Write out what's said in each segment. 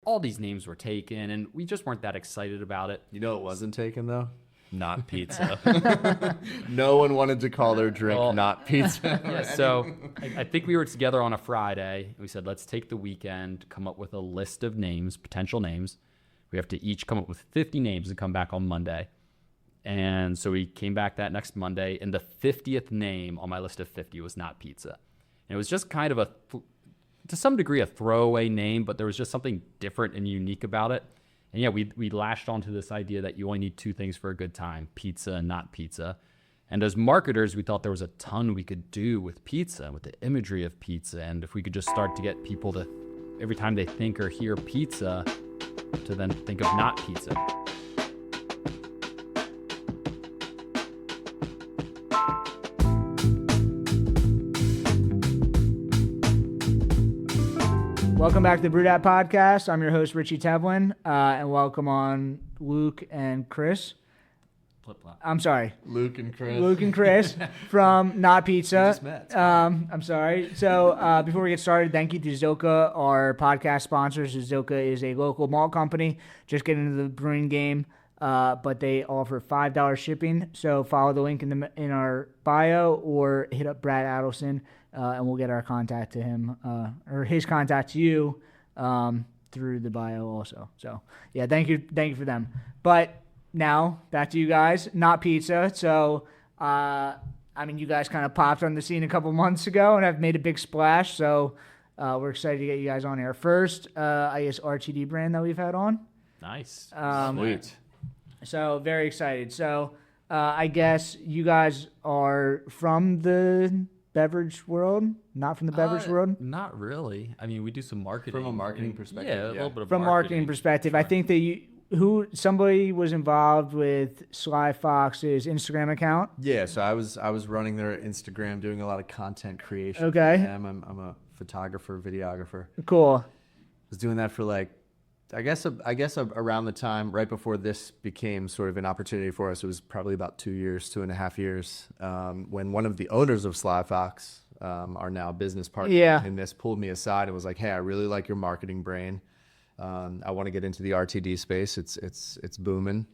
all these names were taken, and we just weren't that excited about it. You know it wasn't taken, though? Not pizza. No one wanted to call their drink not pizza. Yeah, so I think we were together on a Friday. And we said, let's take the weekend, come up with a list of names, potential names. We have to each come up with 50 names and come back on Monday. And so we came back that next Monday, and the 50th name on my list of 50 was not pizza. And it was just kind of to some degree, a throwaway name, but there was just something different and unique about it. And yeah, we lashed onto this idea that you only need two things for a good time, pizza and not pizza. And as marketers, we thought there was a ton we could do with pizza, with the imagery of pizza. And if we could just start to get people to, every time they think or hear pizza, to then think of not pizza. Welcome back to the BrewedAt podcast. I'm your host, Richie Tevlin, and welcome on Luke and Chris. Flip-flop. I'm sorry. Luke and Chris from Not Pizza. just met. I'm sorry. So before we get started, thank you to Zilka, our podcast sponsors. Zilka is a local malt company, just getting into the brewing game, but they offer $5 shipping. So follow the link in our bio or hit up Brad Adelson. And we'll get our contact to him or his contact to you through the bio also. So, yeah, thank you for them. But now, back to you guys, Not Pizza. So, you guys kind of popped on the scene a couple months ago and have made a big splash. So, we're excited to get you guys on air. First, I guess, RTD brand that we've had on. Nice. Sweet. So, very excited. So, I guess you guys are from the beverage world, not from the beverage world? Not really. I mean, we do some marketing. From a marketing perspective, Yeah, a little bit of from marketing perspective. Sure. I think that somebody was involved with Sly Fox's Instagram account. Yeah, so I was running their Instagram, doing a lot of content creation. Okay. I'm a photographer, videographer. Cool. Was doing that for I guess around the time right before this became sort of an opportunity for us. It was probably about 2.5 years, when one of the owners of Sly Fox, our now business partner in this, pulled me aside and was like, "Hey, I really like your marketing brain. I want to get into the RTD space. It's booming.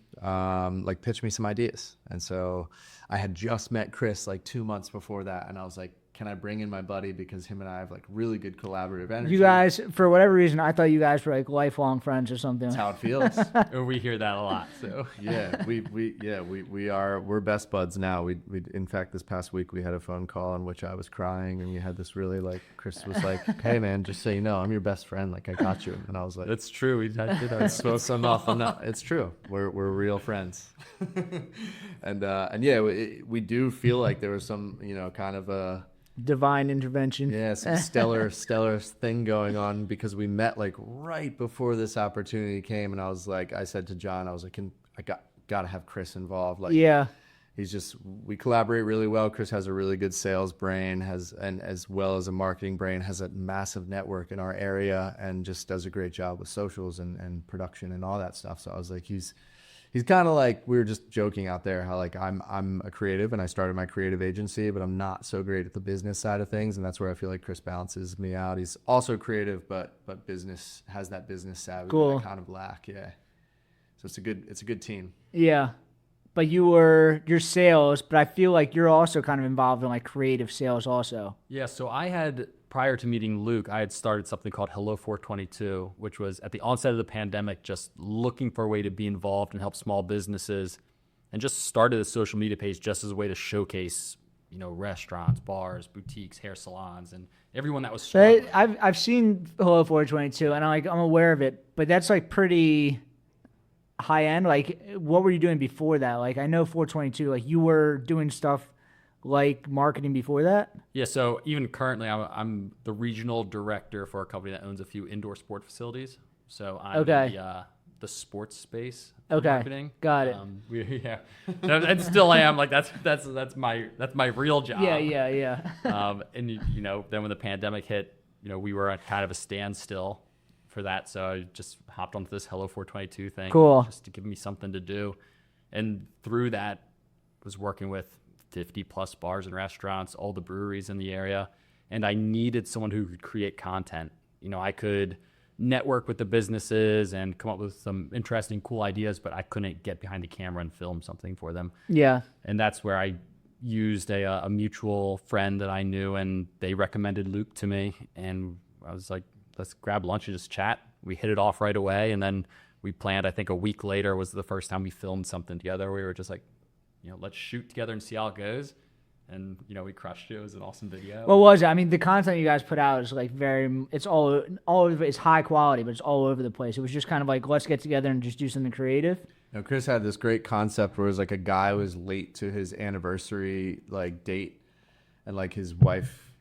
Pitch me some ideas." And so I had just met Chris 2 months before that, and I was like, can I bring in my buddy, because him and I have really good collaborative energy. You guys, for whatever reason, I thought you guys were lifelong friends or something. That's how it feels. We hear that a lot. So yeah, we're best buds now. We in fact, this past week we had a phone call in which I was crying, and we had this really Chris was like, "Hey man, just so you know, I'm your best friend. I got you." And I was like, "That's true. We did I spoke some off. It's true. We're real friends." and yeah, we do feel like there was some kind of a divine intervention. Yeah, some stellar thing going on, because we met right before this opportunity came, and I said to John, I was like, I got to have Chris involved. We collaborate really well. Chris has a really good sales brain, and as well as a marketing brain, has a massive network in our area, and just does a great job with socials and production and all that stuff. So I was like, he's kind of we were just joking out there how I'm a creative and I started my creative agency, but I'm not so great at the business side of things, and that's where I feel like Chris balances me out. He's also creative, but business, has that business savvy that I kind of lack. Yeah, so it's a good team. Yeah, but you're sales, but I feel like you're also kind of involved in creative sales also. Yeah, so prior to meeting Luke, I had started something called Hello 422, which was at the onset of the pandemic, just looking for a way to be involved and help small businesses, and just started a social media page just as a way to showcase, restaurants, bars, boutiques, hair salons, and everyone that was struggling. I've seen Hello 422, and I'm aware of it, but that's pretty high end. What were you doing before that? I know 422, you were doing stuff marketing before that? Yeah, so even currently, I'm the regional director for a company that owns a few indoor sport facilities. So I'm the sports space marketing. Got it. Yeah, and still am. That's my real job. Yeah. And then when the pandemic hit, we were at kind of a standstill for that. So I just hopped onto this Hello 422 thing. Cool. Just to give me something to do, and through that, was working with 50 plus bars and restaurants, all the breweries in the area. And I needed someone who could create content. I could network with the businesses and come up with some interesting, cool ideas, but I couldn't get behind the camera and film something for them. Yeah. And that's where I used a mutual friend that I knew, and they recommended Luke to me. And I was like, let's grab lunch and just chat. We hit it off right away. And then we planned, I think a week later was the first time we filmed something together. We were just like, let's shoot together and see how it goes. And, we crushed it. It was an awesome video. What was it? I mean, the content you guys put out is like it's all over, it's high quality, but it's all over the place. It was just kind of like, let's get together and just do something creative. Chris had this great concept where it was like a guy was late to his anniversary like date, and like his wife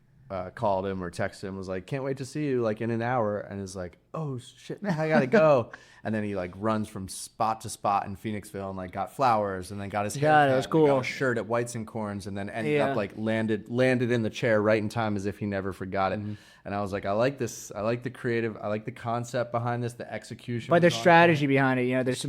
called him or texted him, was like, can't wait to see you like in an hour, and is like, oh shit, I gotta go. And then he like runs from spot to spot in Phoenixville and like got flowers, and then got his haircut, that was cool. got a shirt at Whites and Corns, and then ended up like landed in the chair right in time as if he never forgot it. Mm-hmm. And I was like, I like this. I like the creative. I like the concept behind this, the execution. But there's strategy behind it. There's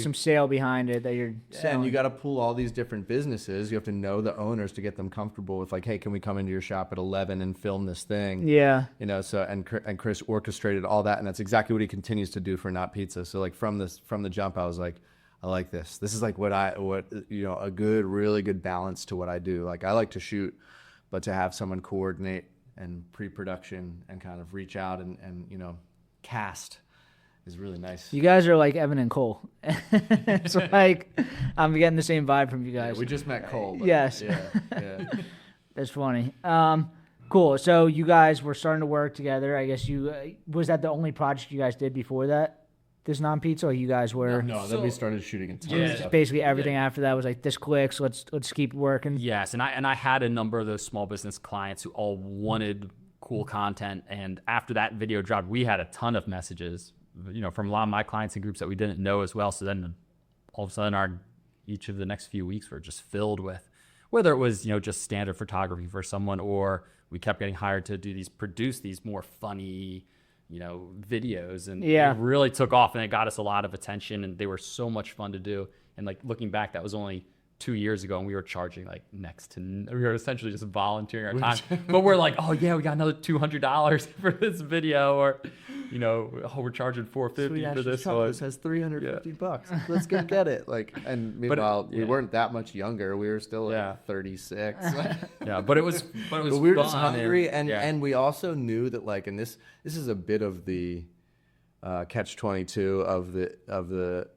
some sale behind it that you're selling. And you got to pull all these different businesses. You have to know the owners to get them comfortable with like, hey, can we come into your shop at 11 and film this thing? Yeah. So and Chris orchestrated all that, and that's exactly what he continues to do for Not Pizza. So like from the jump, I was like, I like this. This is like a really good balance to what I do. Like I like to shoot, but to have someone coordinate and pre-production and kind of reach out and cast is really nice. You guys are like Evan and Cole. It's like I'm getting the same vibe from you guys. Yeah, we just met Cole. Yes. Yeah. That's funny. Cool. So you guys were starting to work together. I guess was that the only project you guys did before that? This non-pizza, or you guys were? No, then we started shooting a ton of stuff. Basically everything after that was like, this clicks, let's keep working. Yes, and I had a number of those small business clients who all wanted cool content, and after that video dropped, we had a ton of messages, from a lot of my clients and groups that we didn't know as well. So then all of a sudden each of the next few weeks were just filled with, whether it was, just standard photography for someone, or we kept getting hired to produce these more funny, videos, and it really took off, and it got us a lot of attention, and they were so much fun to do. And like looking back, that was only 2 years ago, and we were charging like we were essentially just volunteering our time. But we're like, oh yeah, we got another $200 for this video, or we're charging $450 for this one. This has $350. Let's go get it. And meanwhile, we weren't that much younger. We were still 36. But it was we were just hungry, and we also knew that and this is a bit of the catch-22 of the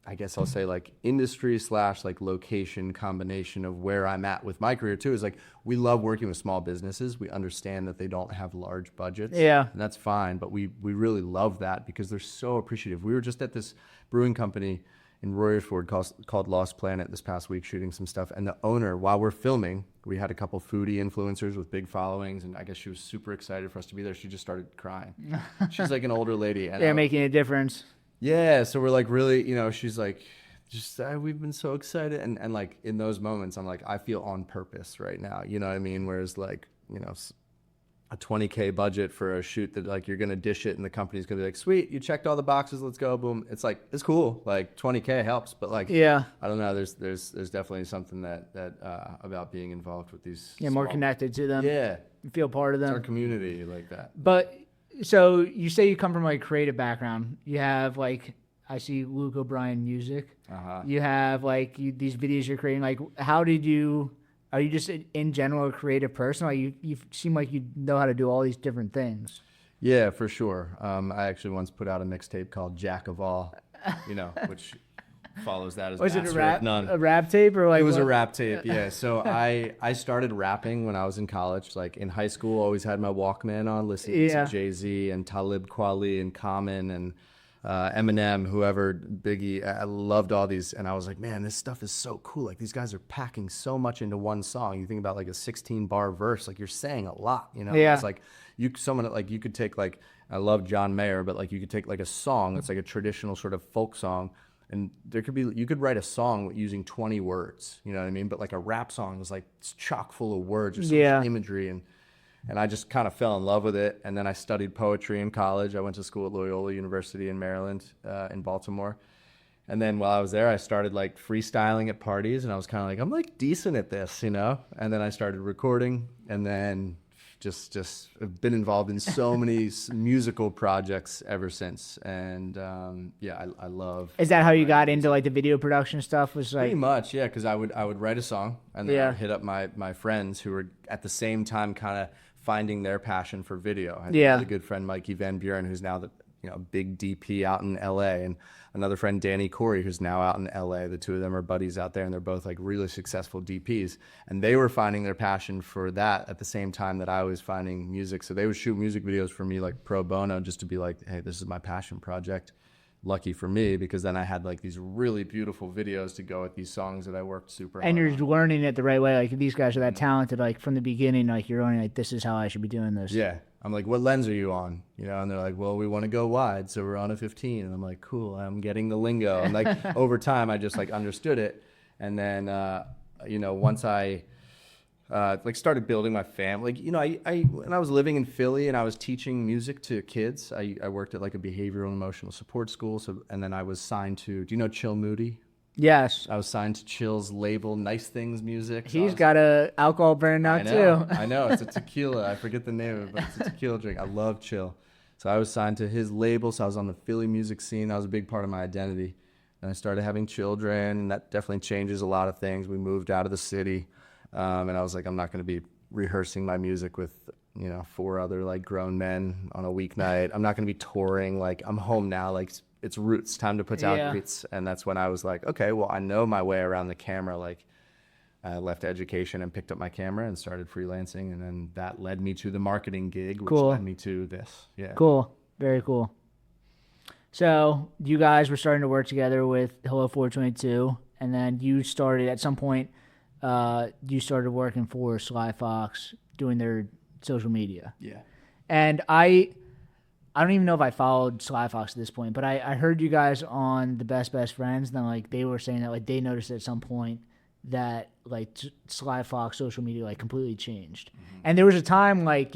I guess I'll say industry / location combination of where I'm at with my career too, is we love working with small businesses. We understand that they don't have large budgets. Yeah. And that's fine, but we really love that because they're so appreciative. We were just at this brewing company in Royersford called Lost Planet this past week shooting some stuff, and the owner, while we're filming, we had a couple foodie influencers with big followings, and I guess she was super excited for us to be there. She just started crying. She's like an older lady. And they're making a difference. Yeah, so we're really, she's like, we've been so excited. And in those moments, I'm like, I feel on purpose right now. You know what I mean? Whereas a $20K budget for a shoot that you're going to dish it and the company's going to be like, sweet, you checked all the boxes, let's go, boom. It's it's cool. 20K helps, but I don't know. There's definitely something that about being involved with these. Yeah, more connected to them. Yeah. You feel part of them. It's our community like that. But so you say you come from a creative background. You have I see Luke O'Brien music. Uh-huh. You have these videos you're creating. How did you? Are you just in general a creative person? You seem like you know how to do all these different things. Yeah, for sure. I actually once put out a mixtape called Jack of All, which follows that as Was it none. A rap tape or It was a rap tape, yeah. So I started rapping when I was in college. In high school, always had my Walkman on, listening to Jay-Z and Talib Kweli and Common and Eminem, whoever, Biggie. I loved all these, and I was like, man, this stuff is so cool. These guys are packing so much into one song. You think about a 16-bar verse, you're saying a lot, Yeah. It's you could take I love John Mayer, but you could take a song that's a traditional sort of folk song, and you could write a song using 20 words, you know what I mean? But a rap song is it's chock full of words, or so much imagery, and I just kind of fell in love with it. And then I studied poetry in college. I went to school at Loyola University in Maryland, in Baltimore. And then while I was there, I started freestyling at parties, and I was kind of I'm decent at this, And then I started recording, and then just have been involved in so many musical projects ever since. And I love. Is that how you got into like the video production stuff? Was like pretty much, yeah, because I would write a song and then I would hit up my friends who were at the same time kind of finding their passion for video. I had a really good friend, Mikey Van Buren, who's now the big DP out in LA, and another friend, Danny Corey, who's now out in LA. The two of them are buddies out there, and they're both like really successful DPs. And they were finding their passion for that at the same time that I was finding music. So they would shoot music videos for me like pro bono, just to be like, hey, this is my passion project. Lucky for me, because then I had like these really beautiful videos to go with these songs that I worked super hard and you're on. learning it the right way. Like these guys are that talented, like from the beginning, like you're learning like this is how I should be doing this. Yeah. I'm like, what lens are you on? And they're like, well, we want to go wide, so we're on a 15. And I'm like, cool, I'm getting the lingo. And like over time, I just like understood it. And then, once I started building my family, I when I was living in Philly and I was teaching music to kids, I worked at like a behavioral and emotional support school. And then I was signed to, do you know Chill Moody? Yes. I was signed to Chill's label, Nice Things Music. He's got a alcohol brand now too. I know. It's a tequila. I forget the name of it, but it's a tequila drink. I love Chill. So I was signed to his label. So I was on the Philly music scene. That was a big part of my identity. And I started having children, and that definitely changes a lot of things. We moved out of the city, and I was like, I'm not going to be rehearsing my music with 4 other like grown men on a weeknight. I'm not going to be touring. Like, I'm home now. Like, it's roots, time to put out roots. And that's when I was like, okay, well, I know my way around the camera. Like, I left education and picked up my camera and started freelancing, and then that led me to the marketing gig, which led me to this. Yeah. Cool. Very cool. So you guys were starting to work together with Hello 422, and then you started at some point. You started working for Sly Fox, doing their social media. Yeah. And I don't even know if I followed Sly Fox at this point, but I heard you guys on the Best Friends, and then like they were saying that like they noticed at some point that like Sly Fox social media like completely changed. Mm-hmm. And there was a time like,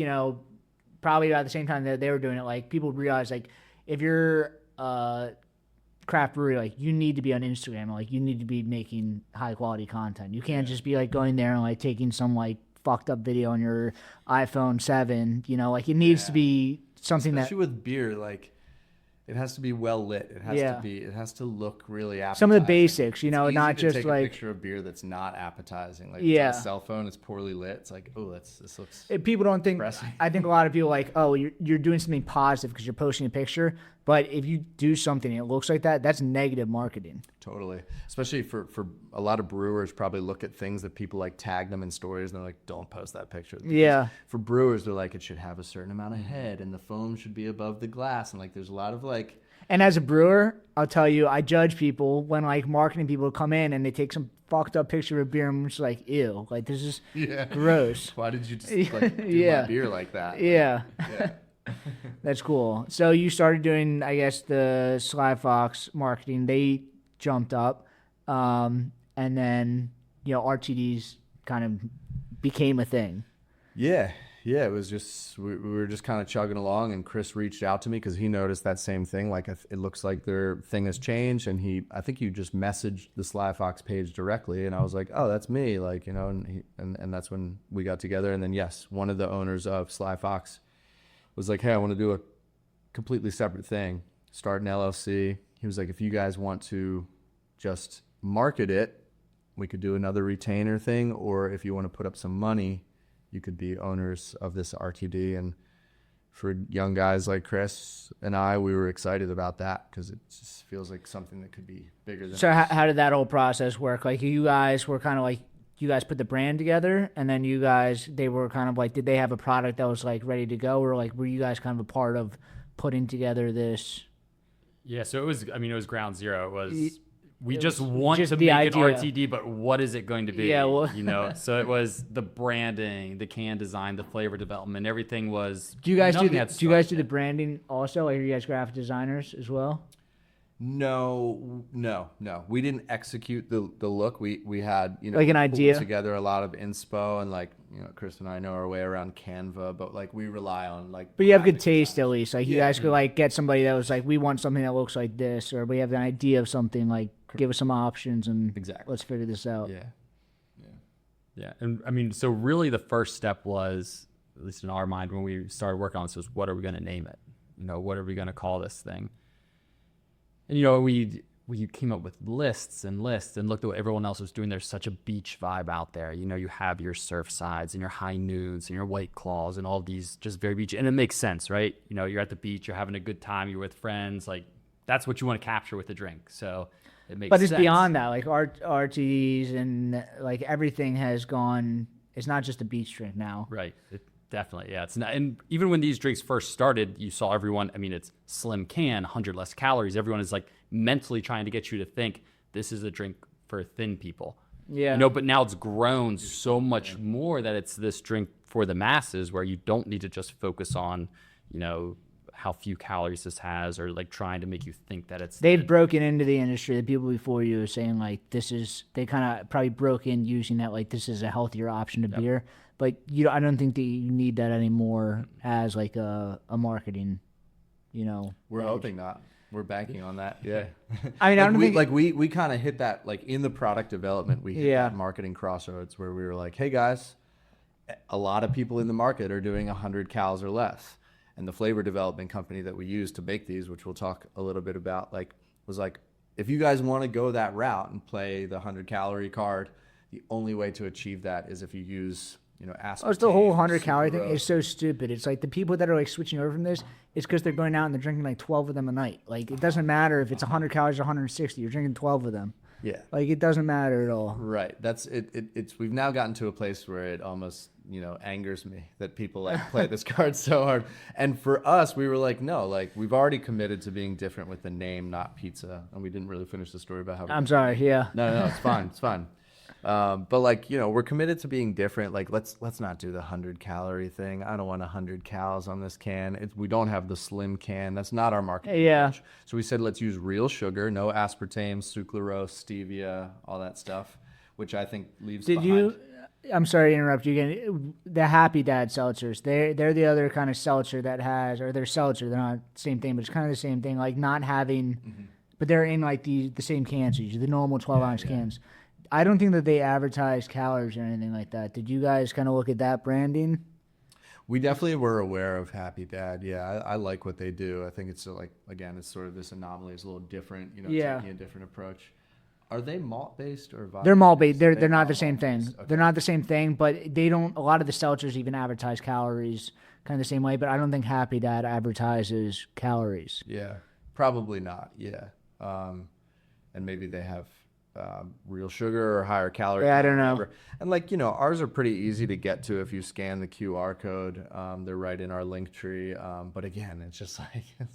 probably about the same time that they were doing it, like people realized like if you're craft brewery, like you need to be on Instagram, like you need to be making high quality content. You can't just be like going there and like taking some like fucked up video on your iPhone 7, like it needs to be something especially with beer, like it has to be well lit. It has to look really appetizing. Some of the basics, it's not easy to just take like a picture of beer that's not appetizing. Like it's on a cell phone, it's poorly lit. It's like, oh, this looks. People don't think. Depressing. I think a lot of people like, oh, you're doing something positive because you're posting a picture. But if you do something and it looks like that, that's negative marketing. Totally. Especially for a lot of brewers probably look at things that people like tag them in stories and they're like, don't post that picture. Because for brewers, they're like, it should have a certain amount of head and the foam should be above the glass. And like, there's a lot of like. And as a brewer, I'll tell you, I judge people when like marketing people come in and they take some fucked up picture of beer and I'm just like, ew, like this is gross. Why did you just like do my beer like that? Yeah. That's cool. So you started doing, I guess, the Sly Fox marketing. They jumped up, and then RTDs kind of became a thing. Yeah. It was just we were just kind of chugging along, and Chris reached out to me because he noticed that same thing. Like it looks like their thing has changed, and I think you just messaged the Sly Fox page directly, and I was like, oh, that's me, like and that's when we got together. And then yes, one of the owners of Sly Fox was like, hey, I want to do a completely separate thing, start an LLC. He was like, if you guys want to just market it, we could do another retainer thing, or if you want to put up some money, you could be owners of this RTD. And for young guys like Chris and I, we were excited about that because it just feels like something that could be bigger than So how did that whole process work? Like you guys were kind of like, you guys put the brand together, and then they were kind of like, did they have a product that was like ready to go, or like were you guys kind of a part of putting together this? Yeah, so it was ground zero. It was we just want to make an RTD, but what is it going to be? Yeah, so it was the branding, the can design, the flavor development, everything was. Do you guys do the branding also? Like, are you guys graphic designers as well? No. We didn't execute the look. We had like an idea together, a lot of inspo, and like Chris and I know our way around Canva, but like we rely on like. But you have good taste at least. Like you guys could like get somebody that was like, we want something that looks like this, or we have an idea of something, like give us some options and let's figure this out. Yeah. And so really the first step was at least in our mind, when we started working on this, was what are we going to name it? What are we going to call this thing? And, we came up with lists and lists and looked at what everyone else was doing. There's such a beach vibe out there. You have your surf sides and your high noons and your white claws and all these just very beachy. And it makes sense, right? You're at the beach, you're having a good time, you're with friends. Like, that's what you want to capture with the drink. So it makes sense. But it's beyond that. Like, RTDs and, like, everything has gone. It's not just a beach drink now. Right. Definitely, yeah. It's not, and even when these drinks first started, you saw everyone. I mean, it's slim can, 100 less calories. Everyone is like mentally trying to get you to think this is a drink for thin people. Yeah. But now it's grown so much more that it's this drink for the masses, where you don't need to just focus on, how few calories this has, or like trying to make you think that it's. They've broken into the industry. The people before you are saying like they kind of probably broke in using that, like, this is a healthier option to beer. But I don't think that you need that anymore as like a marketing, We're hoping not. We're banking on that. Yeah. I mean, I don't think we kind of hit that, like, in the product development. We hit that marketing crossroads where we were like, hey guys, a lot of people in the market are doing 100 calories or less, and the flavor development company that we use to make these, which we'll talk a little bit about, was like, if you guys want to go that route and play the 100-calorie card, the only way to achieve that is if you use aspartame. It's the whole 100-calorie thing is so stupid. It's like the people that are like switching over from this, it's because they're going out and they're drinking like 12 of them a night. Like, it doesn't matter if it's 100 calories or 160. You're drinking 12 of them. Yeah. Like, it doesn't matter at all. Right. That's it. It's we've now gotten to a place where it almost angers me that people like play this card so hard. And for us, we were like, no, like, we've already committed to being different with the name, not pizza. And we didn't really finish the story about how. I'm sorry. Yeah. No, it's fine. It's fine. But like, we're committed to being different. Like, let's not do the 100-calorie thing. I don't want 100 calories on this can. We don't have the slim can. That's not our marketing approach. So we said, let's use real sugar, no aspartame, sucralose, stevia, all that stuff, which I think leaves behind. I'm sorry to interrupt you again. The Happy Dad seltzers, they're the other kind of seltzer that has, or they're seltzer. They're not the same thing, but it's kind of the same thing. Like, not having, but they're in like the same cans, the normal 12-ounce cans. I don't think that they advertise calories or anything like that. Did you guys kind of look at that branding? We definitely were aware of Happy Dad. Yeah, I like what they do. I think it's like, again, it's sort of this anomaly. It's a little different, taking a different approach. Are they malt-based or vodka? They're malt-based. They're not the same thing. Okay. They're not the same thing, but they don't. A lot of the seltzers even advertise calories kind of the same way, but I don't think Happy Dad advertises calories. Yeah, probably not. Yeah. And maybe they have real sugar or higher calorie. Yeah, I don't know. And like, ours are pretty easy to get to if you scan the QR code. They're right in our link tree. But again, it's just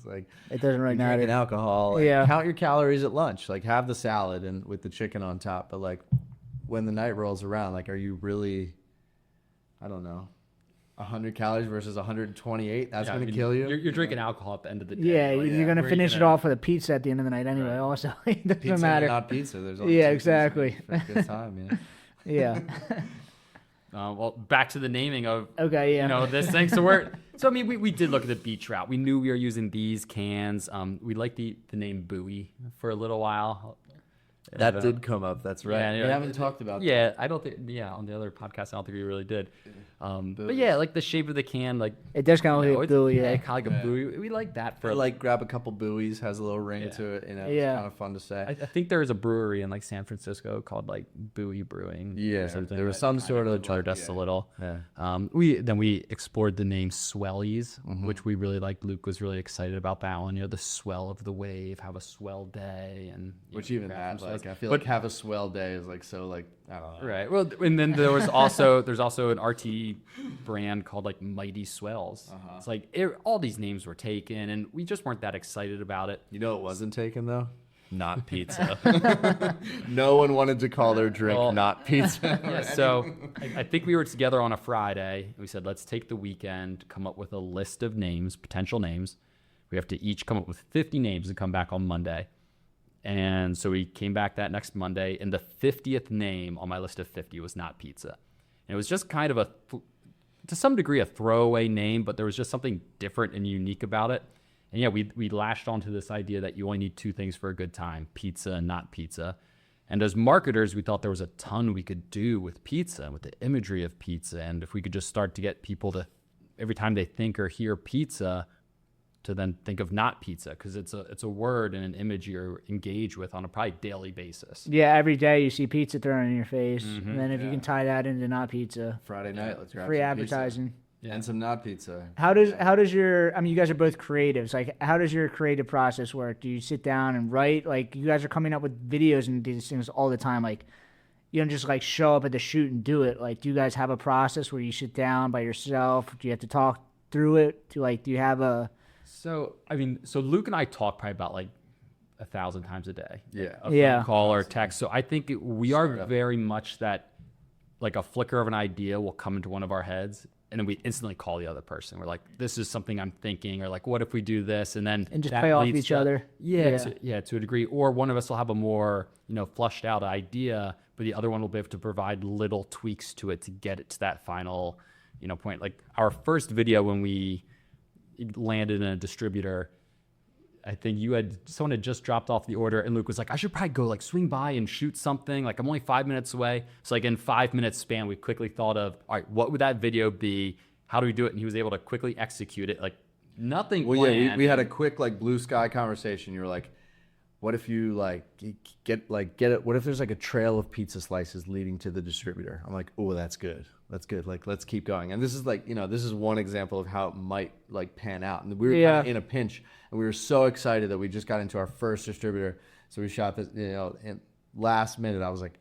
like it doesn't really matter. Drinking alcohol. Like, count your calories at lunch. Like, have the salad and with the chicken on top. But like, when the night rolls around, like, are you really? I don't know. 100 calories versus 128, that's going to kill you. You're drinking alcohol at the end of the day. Yeah, you're going to finish it off with a pizza at the end of the night anyway. Right. Also, it doesn't pizza matter. Not pizza. There's only exactly. For a good time, yeah. Well, back to the naming of this thing. So I mean, we did look at the beach route. We knew we were using these cans. We liked the name Buoy for a little while. That did come up. That's right. Yeah, we haven't talked about that. Yeah, I don't think. Yeah, on the other podcast, I don't think we really did. But yeah, like the shape of the can, like it does kind of look like a buoy. Yeah, kind of like a buoy. We like that for like grab a couple buoys, has a little ring to it. It's kind of fun to say. I think there is a brewery in like San Francisco called like Buoy Brewing. Yeah, there was some sort of just a little. Yeah. We explored the name Swellies, which we really liked. Luke was really excited about that one. The swell of the wave, have a swell day, and which even that like I feel like have a swell day is like so like I don't know. Right. Well, and then there's also an RT brand called like Mighty Swells. It's like all these names were taken, and we just weren't that excited about it. It wasn't taken though. Not pizza. No one wanted to call their drink not pizza. Yeah, so I think we were together on a Friday. And we said, let's take the weekend, come up with a list of names, potential names. We have to each come up with 50 names and come back on Monday. And so we came back that next Monday, and the 50th name on my list of 50 was not pizza. And it was just kind of to some degree, a throwaway name, but there was just something different and unique about it. And yeah, we lashed onto this idea that you only need two things for a good time, pizza and not pizza. And as marketers, we thought there was a ton we could do with pizza, with the imagery of pizza. And if we could just start to get people to every time they think or hear pizza, to then think of not pizza, because it's a word and an image you're engaged with on a probably daily basis. Yeah, every day you see pizza thrown in your face, and then if you can tie that into not pizza, Friday night, let's grab free some advertising. Pizza. Yeah. And some not pizza. How does your, I mean, you guys are both creatives. Like, how does your creative process work? Do you sit down and write? Like, you guys are coming up with videos and these things all the time. Like, you don't just like show up at the shoot and do it. Like, do you guys have a process where you sit down by yourself? Do you have to talk through it? Do you have a... So Luke and I talk probably about like 1,000 times a day. Yeah. A phone call or text. So I think we are very much that, like, a flicker of an idea will come into one of our heads, and then we instantly call the other person. We're like, this is something I'm thinking, or like, what if we do this? And then just play off each other. Yeah. To a degree. Or one of us will have a more, flushed out idea, but the other one will be able to provide little tweaks to it to get it to that final, point. Like our first video when we landed in a distributor, I think someone had just dropped off the order, and Luke was like, I should probably go like swing by and shoot something. Like, I'm only 5 minutes away. So like in 5 minutes span, we quickly thought of, all right, what would that video be? How do we do it? And he was able to quickly execute it. Like nothing planned. Yeah, we had a quick like blue sky conversation. You were like, what if you like get it? What if there's like a trail of pizza slices leading to the distributor? I'm like, oh, that's good. That's good. Like, let's keep going. And this is like, this is one example of how it might like pan out. And we were kind of in a pinch, and we were so excited that we just got into our first distributor. So we shot this, and last minute I was like,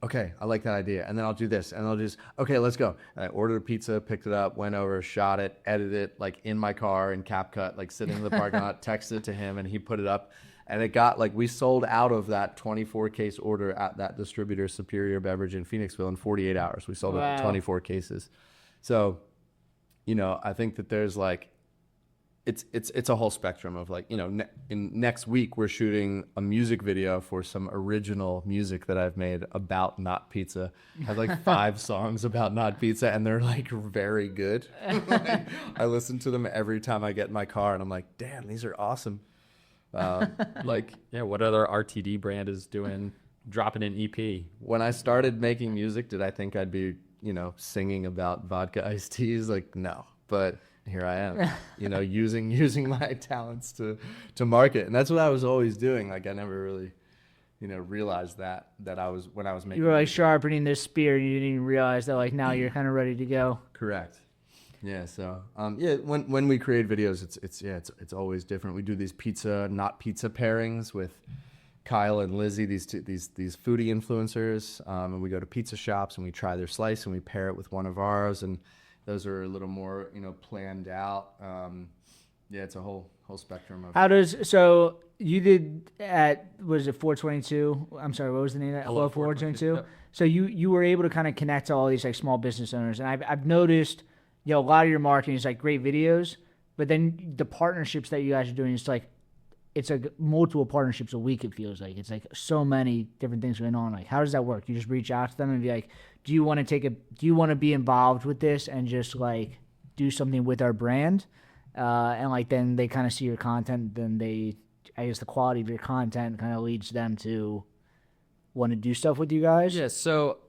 okay, I like that idea. And then I'll do this, and I'll just, okay, let's go. And I ordered a pizza, picked it up, went over, shot it, edited it like in my car in CapCut, like sitting in the parking lot, texted it to him, and he put it up. And it got like, we sold out of that 24 case order at that distributor, Superior Beverage in Phoenixville, in 48 hours. We sold it 24 cases. So, I think that there's like, it's a whole spectrum of like, in next week we're shooting a music video for some original music that I've made about not pizza. I have like 5 songs about not pizza, and they're like very good. Like, I listen to them every time I get in my car, and I'm like, damn, these are awesome. What other RTD brand is dropping an EP? When I started making music, did I think I'd be, singing about vodka iced teas? Like, no, but here I am, using my talents to market. And that's what I was always doing. Like, I never really, realized that I was, when I was making You were like music. sharpening this spear, and you didn't even realize that like now you're kind of ready to go. Correct. Yeah. So, when we create videos, it's always different. We do these not pizza pairings with Kyle and Lizzie, these foodie influencers, and we go to pizza shops and we try their slice and we pair it with one of ours, and those are a little more, planned out. It's a whole spectrum of. So you did was it 422? I'm sorry, what was the name of that? Hello, 422. Yep. So you were able to kind of connect to all these like small business owners, and I've noticed, a lot of your marketing is like great videos, but then the partnerships that you guys are doing is like, it's like multiple partnerships a week. It feels like it's like so many different things going on. Like, how does that work? You just reach out to them and be like, do you want to be involved with this and just like do something with our brand? And like, then they kind of see your content. Then I guess the quality of your content kind of leads them to want to do stuff with you guys. Yeah. So,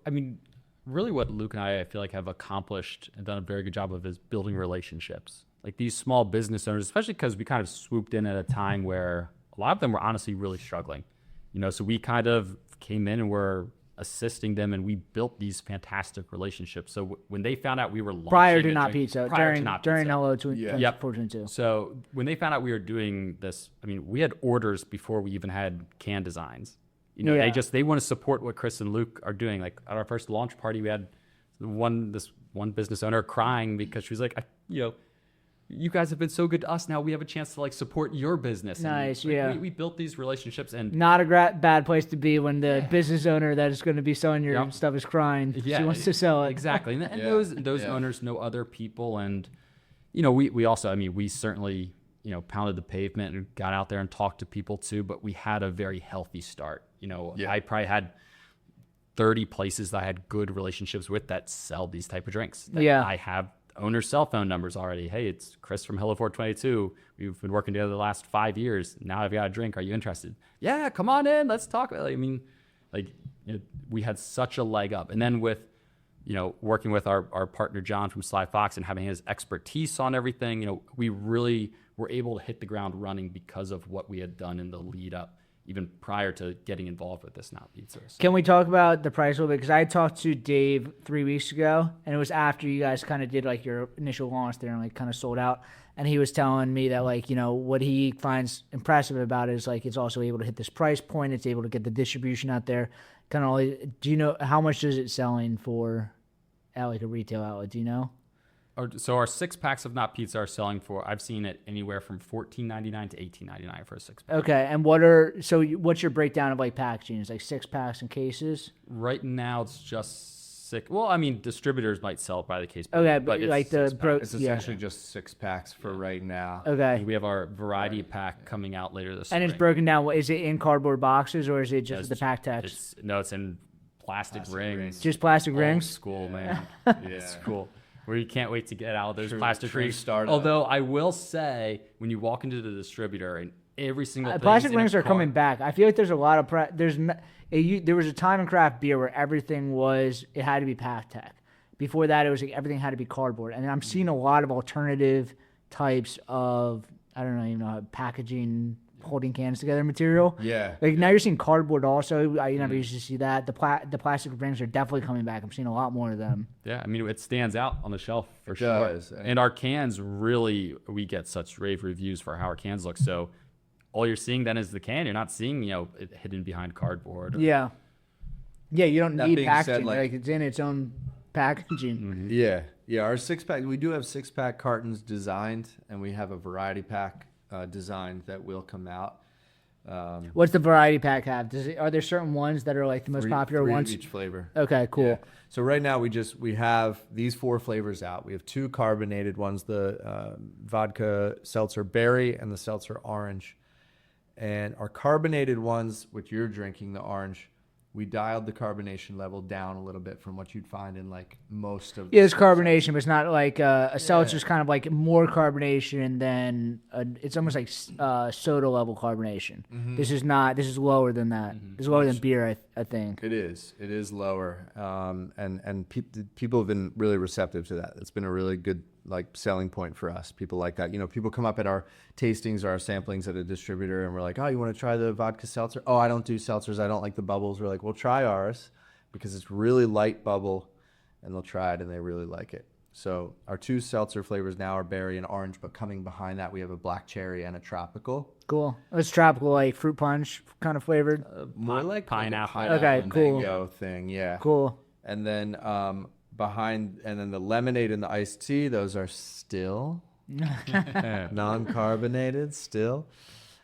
really what Luke and I feel like have accomplished and done a very good job of is building relationships. Like these small business owners, especially because we kind of swooped in at a time where a lot of them were honestly really struggling. So we kind of came in and were assisting them, and we built these fantastic relationships. So when they found out we were launching prior to not pizza, during Hello to Yep. 422. So when they found out we were doing this, we had orders before we even had can designs. They want to support what Chris and Luke are doing. Like at our first launch party, we had this one business owner crying because she was like, you guys have been so good to us. Now we have a chance to like support your business. Nice, and, we built these relationships, and not a bad place to be when the business owner that is going to be selling your stuff is crying. Yeah, she wants to sell it. Exactly, and those owners know other people, and we also, we certainly pounded the pavement and got out there and talked to people too. But we had a very healthy start. I probably had 30 places that I had good relationships with that sell these type of drinks. I have owners' cell phone numbers already. Hey, it's Chris from Hello 422. We've been working together the last 5 years. Now I've got a drink. Are you interested? Yeah, come on in. Let's talk. We had such a leg up. And then with working with our partner John from Sly Fox and having his expertise on everything, we really were able to hit the ground running because of what we had done in the lead up, even prior to getting involved with this Not Pizza. So. Can we talk about the price a little bit? Because I talked to Dave 3 weeks ago, and it was after you guys kind of did like your initial launch there and like kind of sold out. And he was telling me that like, what he finds impressive about it is like it's also able to hit this price point. It's able to get the distribution out there. Kind of, do you know how much is it selling for at like a retail outlet? Do you know? So our 6-packs of Not Pizza are selling for, I've seen it anywhere from $14.99 to $18.99 for a 6-pack. Okay, and what's your breakdown of like packaging? It's like 6-packs and cases? Right now it's just 6. Well, I mean, distributors might sell it by the case. Okay, but like it's essentially just 6-packs for right now. Okay. We have our variety pack coming out later this And spring. it's broken down. Is it in cardboard boxes or is it just the pack text? It's in plastic rings. Just plastic rings? School, man. Yeah. It's cool. Where you can't wait to get out of those plastic rings. Startup. Although I will say, when you walk into the distributor and every single thing plastic rings are coming back. I feel like there's a lot of there was a time in craft beer where everything it had to be pack tech. Before that, it was like everything had to be cardboard. And I'm seeing a lot of alternative types of packaging, holding cans together material. Yeah. Like now you're seeing cardboard also. I never used to see that. The plastic rings are definitely coming back. I'm seeing a lot more of them. Yeah, I mean, it stands out on the shelf for sure. Does. And our cans we get such rave reviews for how our cans look. So all you're seeing then is the can. You're not seeing, it hidden behind cardboard. Yeah. Yeah, you don't That need being packaging. said, like, it's in its own packaging. Mm-hmm. Yeah. Yeah. Our 6-pack, we do have 6-pack cartons designed, and we have a variety pack designed that will come out. What's the variety pack have? Are there certain ones that are like the most popular three ones? of each flavor. Okay, cool. Yeah. So right now we have these 4 flavors out. We have 2 carbonated ones, the vodka seltzer berry and the seltzer orange. And our carbonated ones, which you're drinking, the orange, we dialed the carbonation level down a little bit from what you'd find in like most of. Yeah, it's carbonation, but it's not like a seltzer's kind of like more carbonation than it's almost like soda level carbonation. Mm-hmm. This is lower than that. Mm-hmm. It's lower than beer, I think. It is lower, and people have been really receptive to that. It's been a really good selling point for us. People like that. People come up at our tastings or our samplings at a distributor, and we're like, "Oh, you want to try the vodka seltzer? Oh, I don't do seltzers. I don't like the bubbles." We're like, "Well, try ours because it's really light bubble," and they'll try it and they really like it. So our 2 seltzer flavors now are berry and orange, but coming behind that we have a black cherry and a tropical. Cool. It's tropical, like fruit punch kind of flavored. More like pineapple. Okay, and cool. mango thing, yeah. Cool. And then the lemonade and the iced tea, those are still non-carbonated still.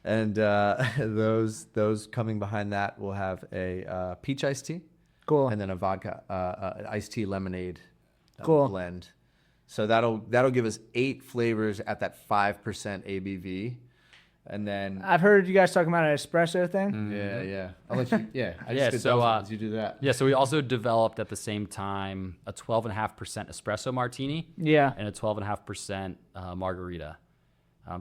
And those coming behind that will have a peach iced tea. Cool. And then a vodka iced tea lemonade Cool. blend. So that'll give us 8 flavors at that 5% ABV. And then I've heard you guys talking about an espresso thing. yeah. I'll let you. Yeah, I just Yeah, did so, those ones. You do that. Yeah, so we also developed at the same time a 12.5% espresso martini Yeah. and a 12.5% margarita.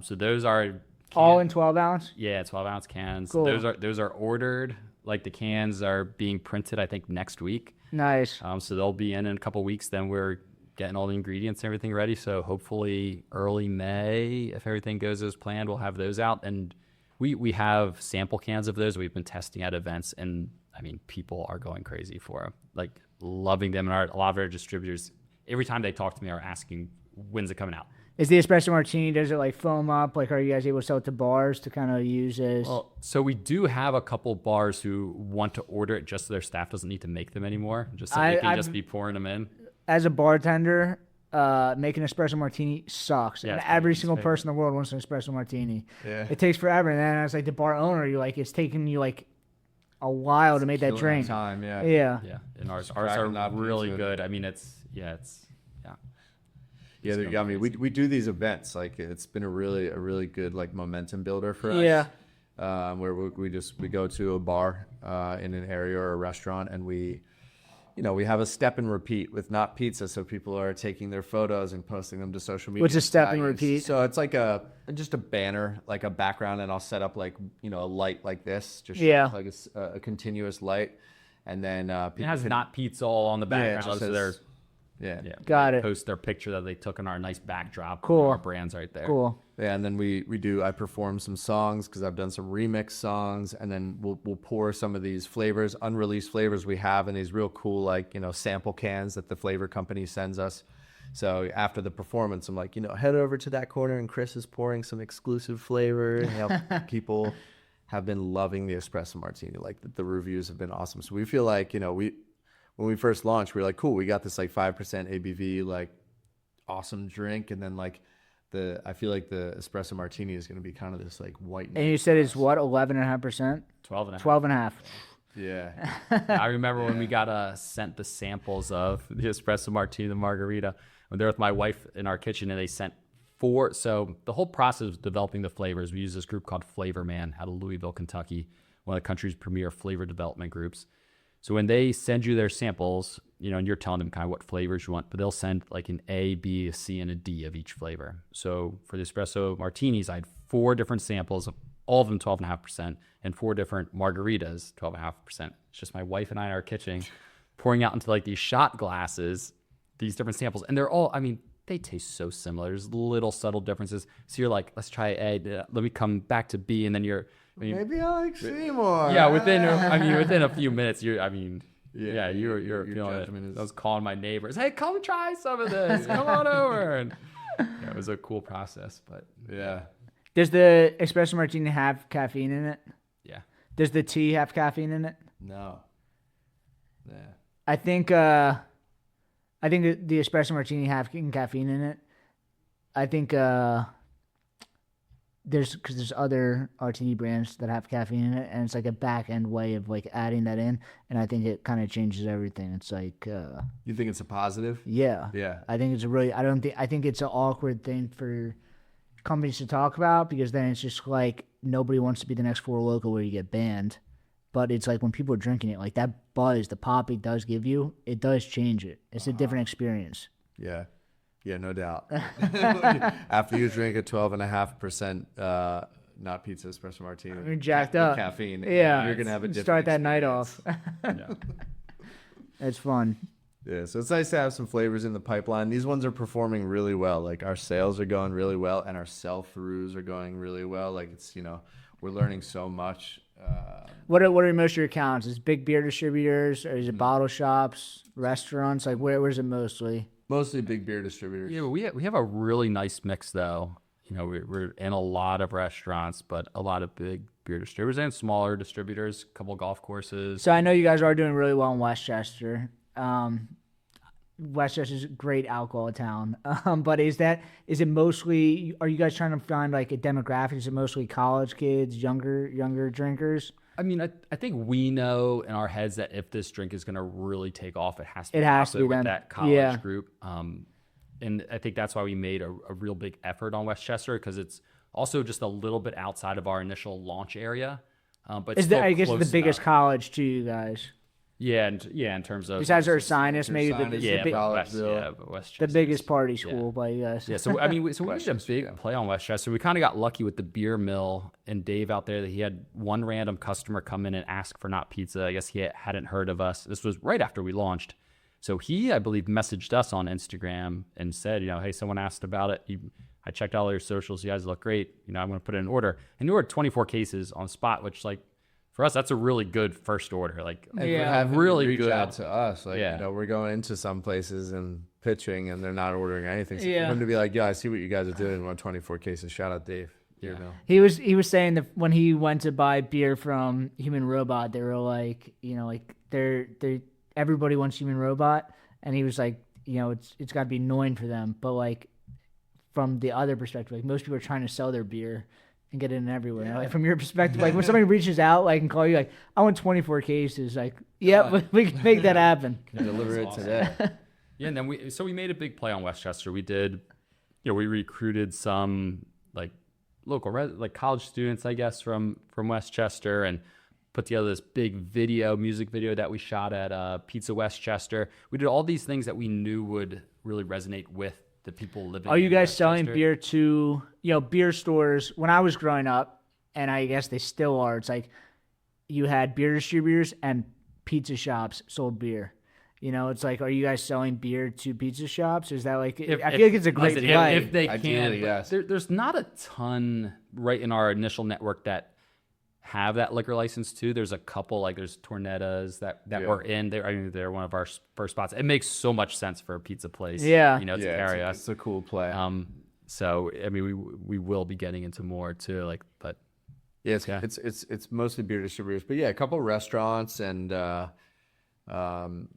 So those are All in 12 ounce? Yeah, 12-ounce cans. Cool. Those are ordered. Like the cans are being printed, I think, next week. Nice. So they'll be in a couple weeks. Then we're getting all the ingredients and everything ready. So hopefully early May, if everything goes as planned, we'll have those out. And we have sample cans of those we've been testing at events. And I mean, people are going crazy for them, like loving them. And a lot of our distributors, every time they talk to me, are asking, when's it coming out? Is the espresso martini, does it like foam up? Like, are you guys able to sell it to bars to kind of use as? Well, so we do have a couple bars who want to order it just so their staff doesn't need to make them anymore. Just so they can just be pouring them in. As a bartender, making espresso martini sucks. Yeah, and it's every pain. single person in the world wants an espresso martini. Yeah. It takes forever. And then as like the bar owner, you're like, it's taking you like a while to make that Killing drink. time, yeah. Yeah. Yeah, and ours cracking are that really pizza. good. I mean, Yeah, I mean, we do these events. Like, it's been a really good like momentum builder for us. Yeah. Where we go to a bar in an area or a restaurant, and we have a step and repeat with Not Pizza, so people are taking their photos and posting them to social media. What's a step and tagging. repeat? So it's like just a banner, like a background, and I'll set up like a light like this, just Yeah. like a continuous light, and then it people has can- Not Pizza all on the Yeah, it background. just so says they're Yeah. Got it. Post their picture that they took in our nice backdrop. Cool. Our brands right there. Cool. Yeah, and then I perform some songs because I've done some remix songs, and then we'll pour some of these flavors, unreleased flavors we have in these real cool, like, sample cans that the flavor company sends us. So after the performance, I'm like, head over to that corner, and Chris is pouring some exclusive flavor. And people have been loving the espresso martini. Like the reviews have been awesome. So we feel like, when we first launched, we were like, cool, we got this like 5% ABV, like awesome drink. And then like I feel like the espresso martini is going to be kind of this like white. And you said it's what, 11.5%? 12.5. 12.5. Yeah. I remember when we got sent the samples of the espresso martini, the margarita, when they're with my wife in our kitchen, and they sent 4. So the whole process of developing the flavors, we use this group called Flavor Man out of Louisville, Kentucky, one of the country's premier flavor development groups. So when they send you their samples, and you're telling them kind of what flavors you want, but they'll send like an A, B, a C, and a D of each flavor. So for the espresso martinis, I had 4 different samples, all of them 12.5%, and 4 different margaritas, 12.5%. It's just my wife and I in our kitchen pouring out into like these shot glasses, these different samples. And they're all, they taste so similar. There's little subtle differences. So you're like, let's try A, let me come back to B, and then Maybe I like Seymour. Yeah, within a few minutes, you're feeling judgment it. I was calling my neighbors, hey, come try some of this. Come on over. And it was a cool process, but yeah. Does the espresso martini have caffeine in it? Yeah. Does the tea have caffeine in it? No. Yeah. I think the espresso martini have caffeine in it. I think there's other RTD brands that have caffeine in it, and it's like a back end way of like adding that in, and I think it kind of changes everything. It's like you think it's a positive? Yeah. I think it's I think it's an awkward thing for companies to talk about, because then it's just like nobody wants to be the next Four Loko where you get banned. But it's like when people are drinking it, like that buzz the pop it does give you, it does change it. It's a different experience. Yeah. Yeah, no doubt. After you drink a 12.5% not pizza espresso martini, you're jacked up. Caffeine. Yeah, you're gonna have a different start that experience. night off. yeah. It's fun. Yeah, so it's nice to have some flavors in the pipeline. These ones are performing really well. Like our sales are going really well, and our sell-throughs are going really well. Like it's we're learning so much. What are most of your accounts? Is it big beer distributors, or is it bottle shops, restaurants? Like where's it mostly? Mostly big beer distributors. Yeah, but we have a really nice mix though. We're in a lot of restaurants, but a lot of big beer distributors and smaller distributors, a couple golf courses. So I know you guys are doing really well in Westchester. Westchester's a great alcohol town. But is it mostly, are you guys trying to find like a demographic? Is it mostly college kids, younger drinkers? I think we know in our heads that if this drink is going to really take off, it has to be with them. that college group. And I think that's why we made a real big effort on Westchester, because it's also just a little bit outside of our initial launch area. But I guess the biggest college to you guys. Yeah, in terms of besides Ursinus, maybe Westchester, the biggest party school by you guys. Yeah, so we made a big play on Westchester. We kind of got lucky with the beer mill and Dave out there, that he had one random customer come in and ask for not pizza. I guess he hadn't heard of us. This was right after we launched, so he, I believe, messaged us on Instagram and said, hey, someone asked about it. I checked all your socials. You guys look great. I'm going to put in an order, and you ordered 24 cases on spot, which like. For us, that's a really good first order. Like, really reach good out to us. Like, we're going into some places and pitching, and they're not ordering anything. So for him to be like, I see what you guys are doing. Want 24 cases? Shout out Dave. Yeah. He was saying that when he went to buy beer from Human Robot, they were like, they're everybody wants Human Robot, and he was like, it's got to be annoying for them, but like from the other perspective, like most people are trying to sell their beer and get it in everywhere. Yeah. Like from your perspective, like when somebody reaches out, like and call you, like I want 24 cases, like we can make that happen. Deliver it today. Yeah, and then we made a big play on Westchester. We did, we recruited some like local like college students, I guess, from Westchester, and put together this big music video that we shot at Pizza Westchester. We did all these things that we knew would really resonate with the people living. Are you guys selling beer to beer stores? When I was growing up, and I guess they still are, it's like you had beer distributors and pizza shops sold beer. You know, it's like, are you guys selling beer to pizza shops? Is that like? I feel like it's a great play. If they Ideally, can, yes. there's not a ton right in our initial network that have that liquor license too. There's a couple, like there's Tornettas that were in there. I mean, they're one of our first spots. It makes so much sense for a pizza place, to carry us. It's a cool play. So I mean, we will be getting into more too, like, but yeah, it's mostly beer distributors, but yeah, a couple restaurants and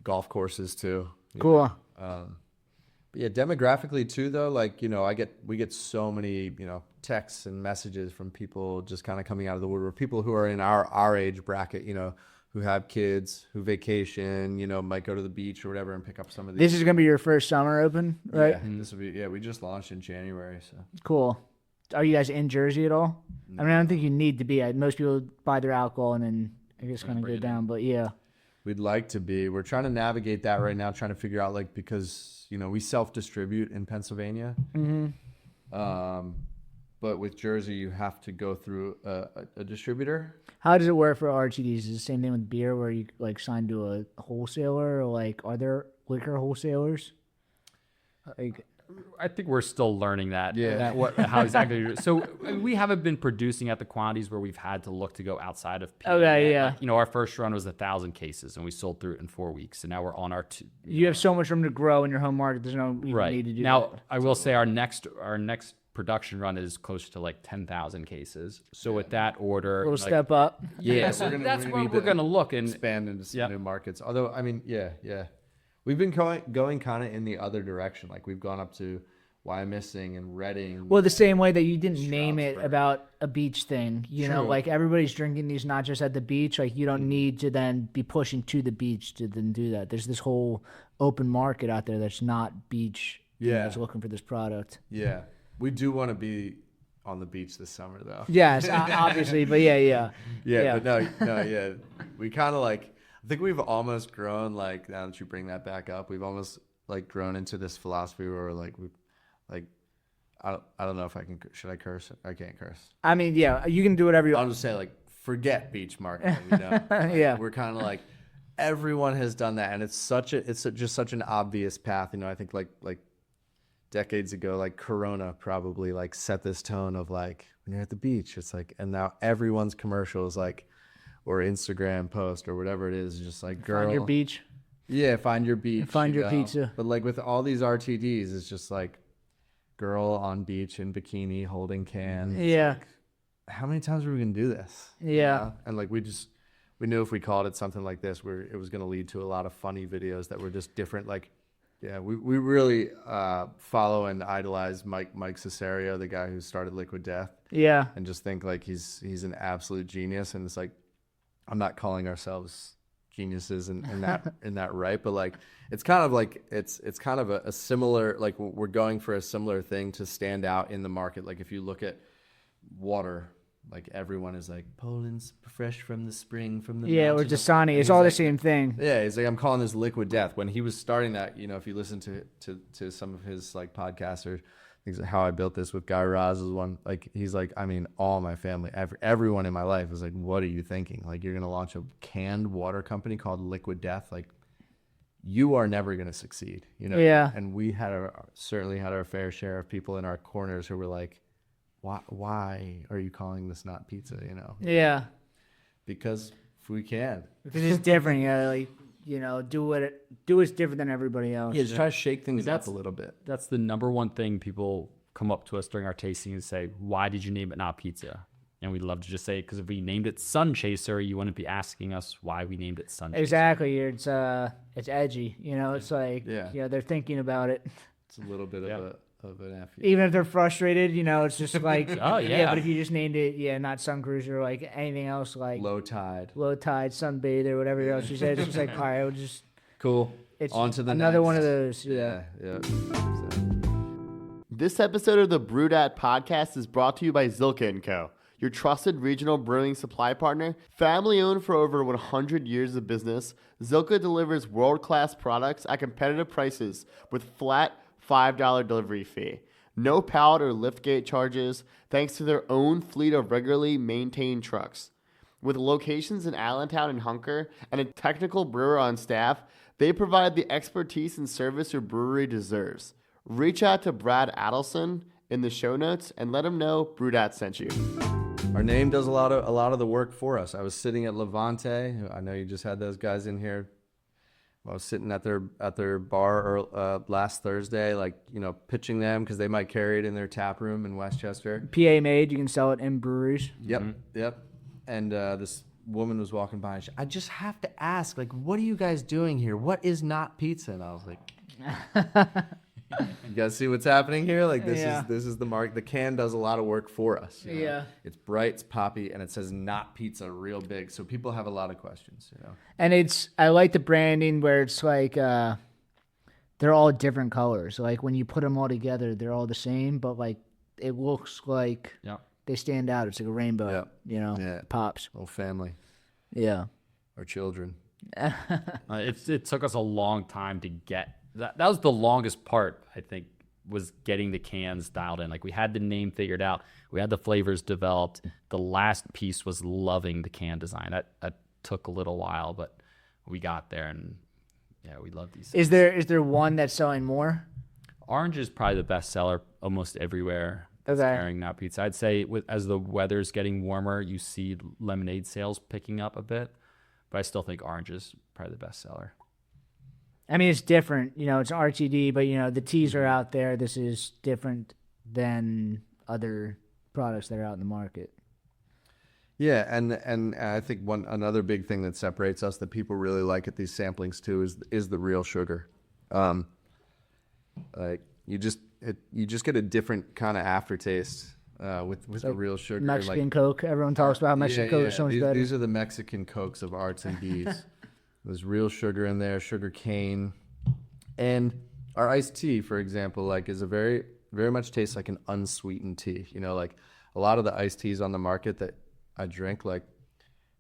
golf courses too. Cool. But yeah, demographically too, though, like, you know, we get so many, you know, texts and messages from people just kind of coming out of the woodwork, people who are in our age bracket, you know, who have kids, who vacation, you know, might go to the beach or whatever and pick up some of these. This is gonna be your first summer open, right? Yeah, this will be. Yeah, we just launched in January, so Cool. Are you guys in Jersey at all? I mean, I don't think you need to be. Most people buy their alcohol and then I guess kind of go down, but yeah. we'd like to be. We're trying to navigate that right now, trying to figure out, like, because, you know, we self-distribute in Pennsylvania. But with Jersey, you have to go through a distributor. How does it work for RTDs? Is it the same thing with beer where you like sign to a wholesaler, or like are there liquor wholesalers? Like, I think we're still learning that. Yeah. How exactly. So we haven't been producing at the quantities where we've had to look to go outside of PA. Okay, yeah. Like, you know, our first run was 1,000 cases, and we sold through it in 4 weeks. And now we're on our you have so much room to grow in your home market. There's no right need to do now. that. I will say our next production run is close to like 10,000 cases. So with that order, A little step up. Yeah, so that's where we're going to look and expand into some new markets. Although, I mean, yeah. We've been going kind of in the other direction. Like, we've gone up to Wyomissing and Reading. Well, the same way that you didn't name it about a beach thing. You know, True. like everybody's drinking these not just at the beach. Like, you don't need to then be pushing to the beach to then do that. There's this whole open market out there that's not beach. Yeah. That's looking for this product. Yeah. We do want to be on the beach this summer, though. Yes, obviously, but yeah. But no, we kind of like, I think we've almost grown, like, now that you bring that back up, we've almost like grown into this philosophy where we're like, I don't know if I can, should I curse? I can't curse. I mean, yeah, you can do whatever you want. I'm just saying, like, forget beach marketing, you know? Like, Yeah. We're kind of like, everyone has done that, and it's just such an obvious path, you know? I think like decades ago, like Corona probably like set this tone of like, when you're at the beach, it's like, and now everyone's commercial is like, or Instagram post or whatever it is, just like, girl, Find your beach. Yeah, find your beach. Find your pizza. But like with all these RTDs, it's just like girl on beach in bikini holding cans. Yeah. Like, how many times are we gonna do this? Yeah. You know? And like we knew if we called it something like this, it was gonna lead to a lot of funny videos that were just different. Like, yeah, we really follow and idolize Mike Cesario, the guy who started Liquid Death. Yeah. And just think like he's an absolute genius. And it's like, I'm not calling ourselves geniuses in that right, but like it's kind of like it's kind of a similar, like we're going for a similar thing to stand out in the market. Like if you look at water, like everyone is like Poland's fresh from the spring from the or mountain. Dasani. It's all like, the same thing. Yeah, he's like, I'm calling this Liquid Death. When he was starting that, you know, if you listen to some of his like podcasts or things like How I Built This with Guy Raz is one, like he's like, I mean, all my family, everyone in my life was like, what are you thinking? Like, you're gonna launch a canned water company called Liquid Death? Like, you are never gonna succeed, you know? Yeah. And we certainly had our fair share of people in our corners who were like, why are you calling this not pizza? You know? Yeah. Because we can. Because it's different. Yeah, like, you know, do what's different than everybody else. Yeah, just try to shake things up a little bit. That's the number one thing people come up to us during our tasting and say, why did you name it not pizza? And we'd love to just say, because if we named it Sun Chaser, you wouldn't be asking us why we named it Sun Chaser. Exactly. It's edgy. You know, it's like, they're thinking about it. It's a little bit of an F. Even if they're frustrated, you know, it's just like, oh yeah. But if you just named it, not Sun Cruiser, like anything else, like Low Tide, Sunbather, whatever else you said, it's just like, all right, we'll just cool. It's on to the another next. one of those. Yeah. This episode of the BrewedAt podcast is brought to you by Zilka & Co., your trusted regional brewing supply partner. Family owned for over 100 years of business, Zilka delivers world-class products at competitive prices with flat $5 delivery fee. No pallet or liftgate charges thanks to their own fleet of regularly maintained trucks. With locations in Allentown and Hunker and a technical brewer on staff, they provide the expertise and service your brewery deserves. Reach out to Brad Adelson in the show notes and let him know BrewedAt sent you. Our name does a lot of the work for us. I was sitting at LeVante. I know you just had those guys in here. I was sitting at their bar last Thursday, like, you know, pitching them because they might carry it in their tap room in Westchester. PA made. You can sell it in breweries. Yep. And this woman was walking by, and I just have to ask, like, what are you guys doing here? What is not pizza? And I was like, you guys see what's happening here? Like, this is the mark. The can does a lot of work for us. You know? Yeah. It's bright, it's poppy, and it says not pizza real big. So people have a lot of questions, you know. And I like the branding where it's like they're all different colors. Like when you put them all together, they're all the same, but like it looks like they stand out. It's like a rainbow, you know. Yeah. Pops. Little family. Yeah. Our children. It took us a long time to get that was the longest part, I think, was getting the cans dialed in. Like we had the name figured out, we had the flavors developed. The last piece was loving the can design. That took a little while, but we got there, and we love these things. Is there one that's selling more? Orange is probably the best seller almost everywhere. Carrying not pizza. I'd say as the weather's getting warmer, you see lemonade sales picking up a bit, but I still think orange is probably the best seller. I mean, it's different. You know, it's RTD, but, you know, the teas are out there. This is different than other products that are out in the market. Yeah, and I think another big thing that separates us that people really like at these samplings too is the real sugar. Like you just get a different kind of aftertaste with the real sugar. Mexican Coke. Everyone talks about Mexican Coke. So much better. These are the Mexican Cokes of arts and B's. There's real sugar in there, sugar cane. And our iced tea, for example, like is a very, very much tastes like an unsweetened tea. You know, like a lot of the iced teas on the market that I drink, like,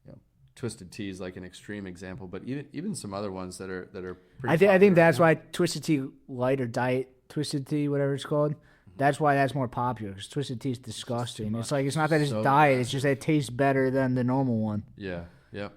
you know, Twisted Tea is like an extreme example, but even some other ones that are pretty I think that's why Twisted Tea Light or Diet Twisted Tea, whatever it's called, that's why that's more popular, because Twisted Tea is disgusting. It's like, it's not that it's diet, it's just that it tastes better than the normal one. Yeah, yep.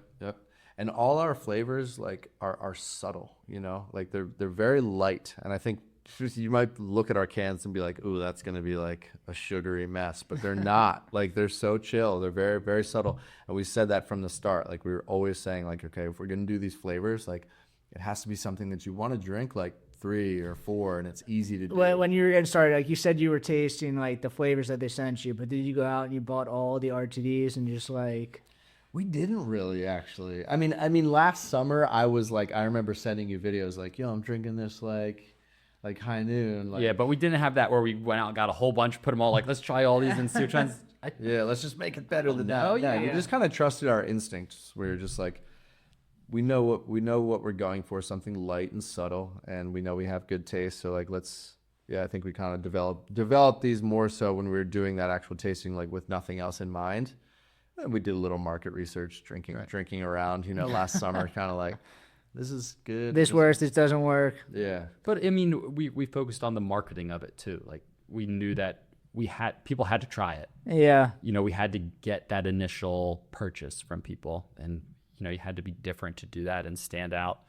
And all our flavors like are subtle, you know, like they're very light. And I think you might look at our cans and be like, ooh, that's going to be like a sugary mess, but they're not. Like they're so chill. They're very, very subtle. And we said that from the start. Like we were always saying like, okay, if we're going to do these flavors, like it has to be something that you want to drink like 3 or 4 and it's easy to do. When you were getting started, like you said you were tasting like the flavors that they sent you, but did you go out and you bought all the RTDs and just like... We didn't really, actually. I mean, last summer I was like, I remember sending you videos like, yo, I'm drinking this like High Noon. Like, yeah, but we didn't have that where we went out and got a whole bunch, put them all like, let's try all these and see which ones. Yeah, let's just make it better than that. Yeah, we just kind of trusted our instincts. We were just like, we know what we're going for, something light and subtle, and we know we have good taste. So like, I think we kind of developed these more so when we were doing that actual tasting, like with nothing else in mind. And we did a little market research, drinking around, you know, last summer, kind of like, this is good. This works, this doesn't work. Yeah. But I mean, we focused on the marketing of it too. Like we knew that people had to try it. Yeah. You know, we had to get that initial purchase from people, and you know, you had to be different to do that and stand out.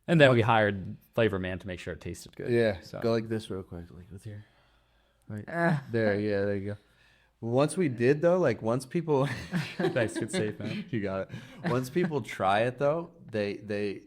And then we hired Flavor Man to make sure it tasted good. Yeah. So. Go like this real quick, like with your right there. Yeah, there you go. Once we did though, like once people, thanks, good save, man. You got it. Once people try it though, they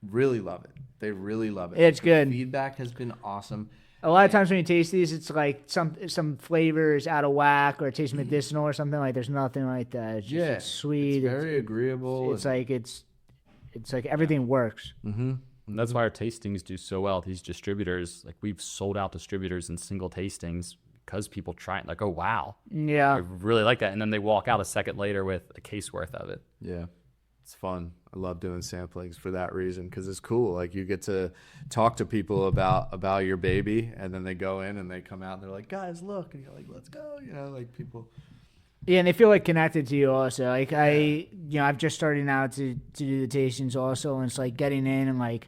really love it. They really love it. It's good. Feedback has been awesome. A lot of times when you taste these, it's like some flavor is out of whack or it tastes medicinal or something. Like there's nothing like that. It's just it's sweet. It's very agreeable. It's like everything works. Mm-hmm. And that's why our tastings do so well. These distributors, like we've sold out distributors in single tastings because people try it, like, oh wow, yeah, I really like that, and then they walk out a second later with a case worth of it. Yeah, it's fun. I love doing samplings for that reason, because it's cool. Like you get to talk to people about your baby, and then they go in and they come out and they're like, guys, look, and you're like, let's go, you know, like people. Yeah, and they feel like connected to you also. Like I've just started now to do the tastings also, and it's like getting in and like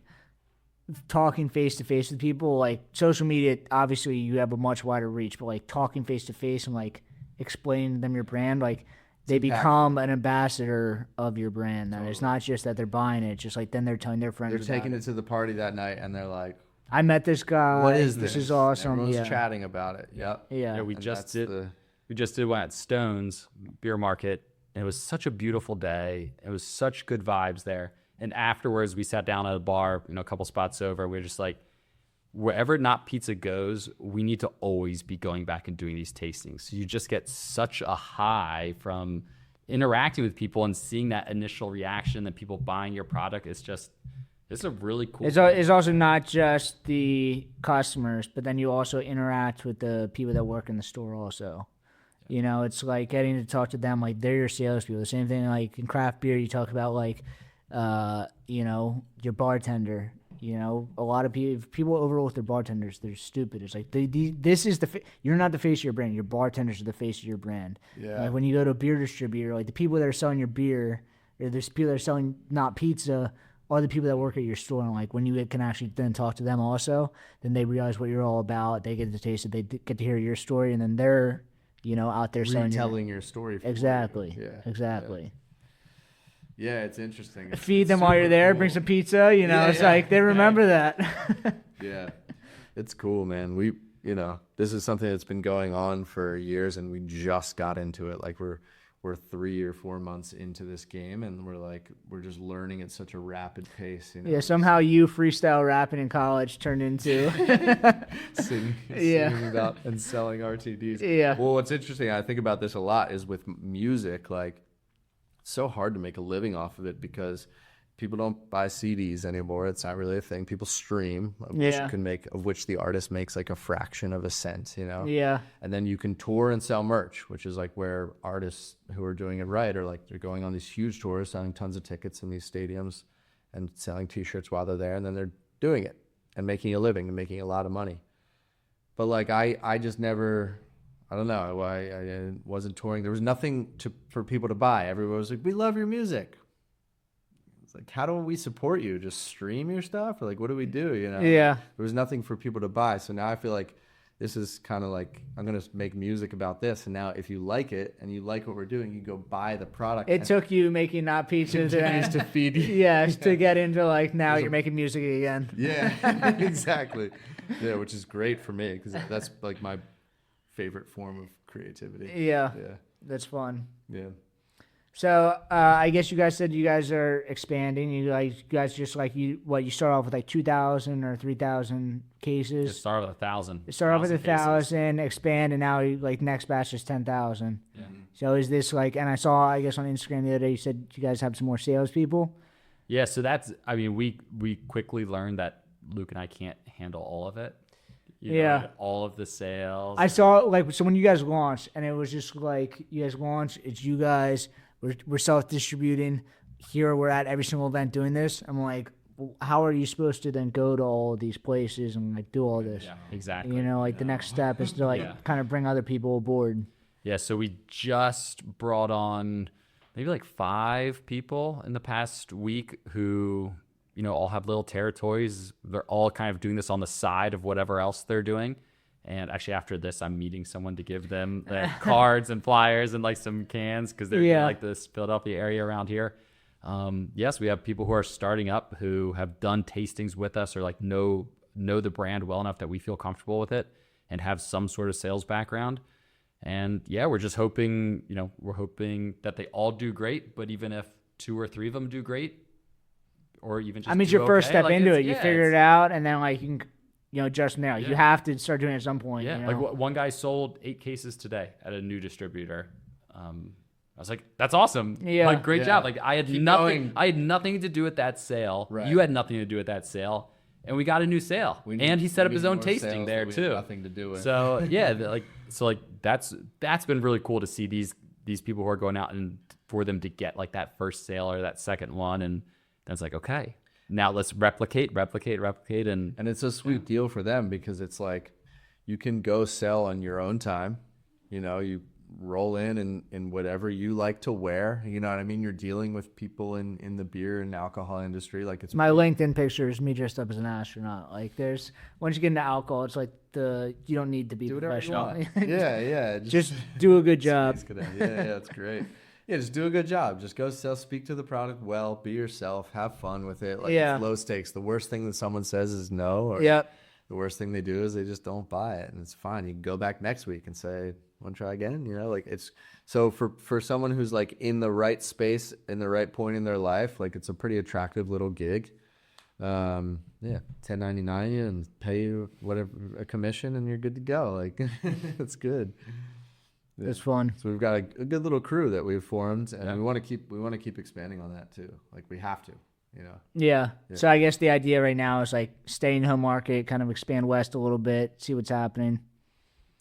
talking face to face with people. Like social media, obviously you have a much wider reach, but like talking face to face and like explaining to them your brand, like they become an ambassador of your brand. That it's not just that they're buying it, just like then they're telling their friends. They're taking it to the party that night, and they're like, I met this guy. "What is this? This is awesome." Everyone's chatting about it. Yep. Yeah. We just did one at Stone's Beer Market. And it was such a beautiful day. It was such good vibes there. And afterwards, we sat down at a bar, a couple spots over. We were just like, wherever Not Pizza goes, we need to always be going back and doing these tastings. So you just get such a high from interacting with people and seeing that initial reaction that people buying your product. It's a really cool It's also not just the customers, but then you also interact with the people that work in the store also. It's like getting to talk to them like they're your salespeople. The same thing like in craft beer, you talk about like, your bartender. A lot of people, if people overlook their bartenders, they're stupid. It's like this is you're not the face of your brand. Your bartenders are the face of your brand. Yeah. Like when you go to a beer distributor, like the people that are selling your beer, or there's people that are selling Not Pizza, are the people that work at your store. And like when you can actually then talk to them also, then they realize what you're all about. They get to taste it. They get to hear your story, and then they're out there telling your story. Exactly. Yeah. Exactly. Yeah, it's interesting. Feed them while you're there. Cool. Bring some pizza. It's like they remember that. Yeah, it's cool, man. We, this is something that's been going on for years, and we just got into it. Like we're 3 or 4 months into this game, and we're just learning at such a rapid pace. Yeah, somehow you freestyle rapping in college turned into singing about and selling RTDs. Yeah. Well, what's interesting, I think about this a lot, is with music, like it's so hard to make a living off of it because people don't buy CDs anymore. It's not really a thing. People stream, of which the artist makes like a fraction of a cent, Yeah. And then you can tour and sell merch, which is like where artists who are doing it right are like they're going on these huge tours, selling tons of tickets in these stadiums and selling T-shirts while they're there, and then they're doing it and making a living and making a lot of money. But like I just never, I don't know, I wasn't touring. There was nothing for people to buy. Everyone was like, "We love your music." It's like, how do we support you? Just stream your stuff? Or like, what do we do? Yeah. There was nothing for people to buy. So now I feel like this is kind of like, I'm going to make music about this. And now if you like it and you like what we're doing, you go buy the product. It took you making Not Pizza to feed you. Yes, to get into like, now you're making music again. Yeah, exactly. Yeah, which is great for me because that's like my favorite form of creativity. Yeah. That's fun. Yeah. So I guess you guys said you guys are expanding. You guys just like you start off with like 2,000 or 3,000 cases. Just start with 1,000. Start off with 1,000, expand, and now like next batch is 10,000. Yeah. So is this like? And I saw I guess on Instagram the other day you said you guys have some more salespeople. Yeah. So we quickly learned that Luke and I can't handle all of it. All of the sales. I saw so when you guys launched, and it was just like you guys launched. It's you guys. We're self-distributing. Here we're at every single event doing this. I'm like, well, how are you supposed to then go to all of these places and like do all this? Yeah, exactly. The next step is to kind of bring other people aboard. Yeah, so we just brought on maybe like 5 people in the past week who, all have little territories. They're all kind of doing this on the side of whatever else they're doing. And actually, after this, I'm meeting someone to give them cards and flyers and like some cans because they're in like this Philadelphia area around here. Yes, we have people who are starting up who have done tastings with us or like know the brand well enough that we feel comfortable with it and have some sort of sales background. And we're just hoping, that they all do great. But even if 2 or 3 of them do great, or even just it's your first step into it. You figure it out, and then like you can. Just now. You have to start doing it at some point. Yeah, like one guy sold 8 cases today at a new distributor. I was like, that's awesome. Yeah. Like, great job. Like, I had Keep nothing. going. I had nothing to do with that sale. Right. You had nothing to do with that sale, and we got a new sale. And he set up his own tasting there too. Nothing to do with. So that's been really cool to see these people who are going out and for them to get like that first sale or that second one, and then it's like, okay. Now let's replicate, and it's a sweet deal for them because it's like you can go sell on your own time. You roll in whatever you like to wear. You know what I mean? You're dealing with people in the beer and alcohol industry. Like it's my LinkedIn picture is me dressed up as an astronaut. Like there's once you get into alcohol, it's like you don't need to be professional. Yeah. Just do a good job. Yeah, that's great. Yeah, just do a good job. Just go speak to the product well, be yourself, have fun with it. Like, Yeah. it's low stakes. The worst thing that someone says is no. Or Yep. The worst thing they do is they just don't buy it, and it's fine. You can go back next week and say, want to try again? You know, like, it's so for someone who's like in the right space, in the right point in their life, like, it's a pretty attractive little gig. Yeah, 1099 you and pay you whatever a commission, and you're good to go. Like, that's good. It's fun. So we've got a good little crew that we've formed, and we want to keep expanding on that too. Like, we have to, you know. Yeah. Yeah. So I guess the idea right now is like stay in home market, kind of expand west a little bit, see what's happening.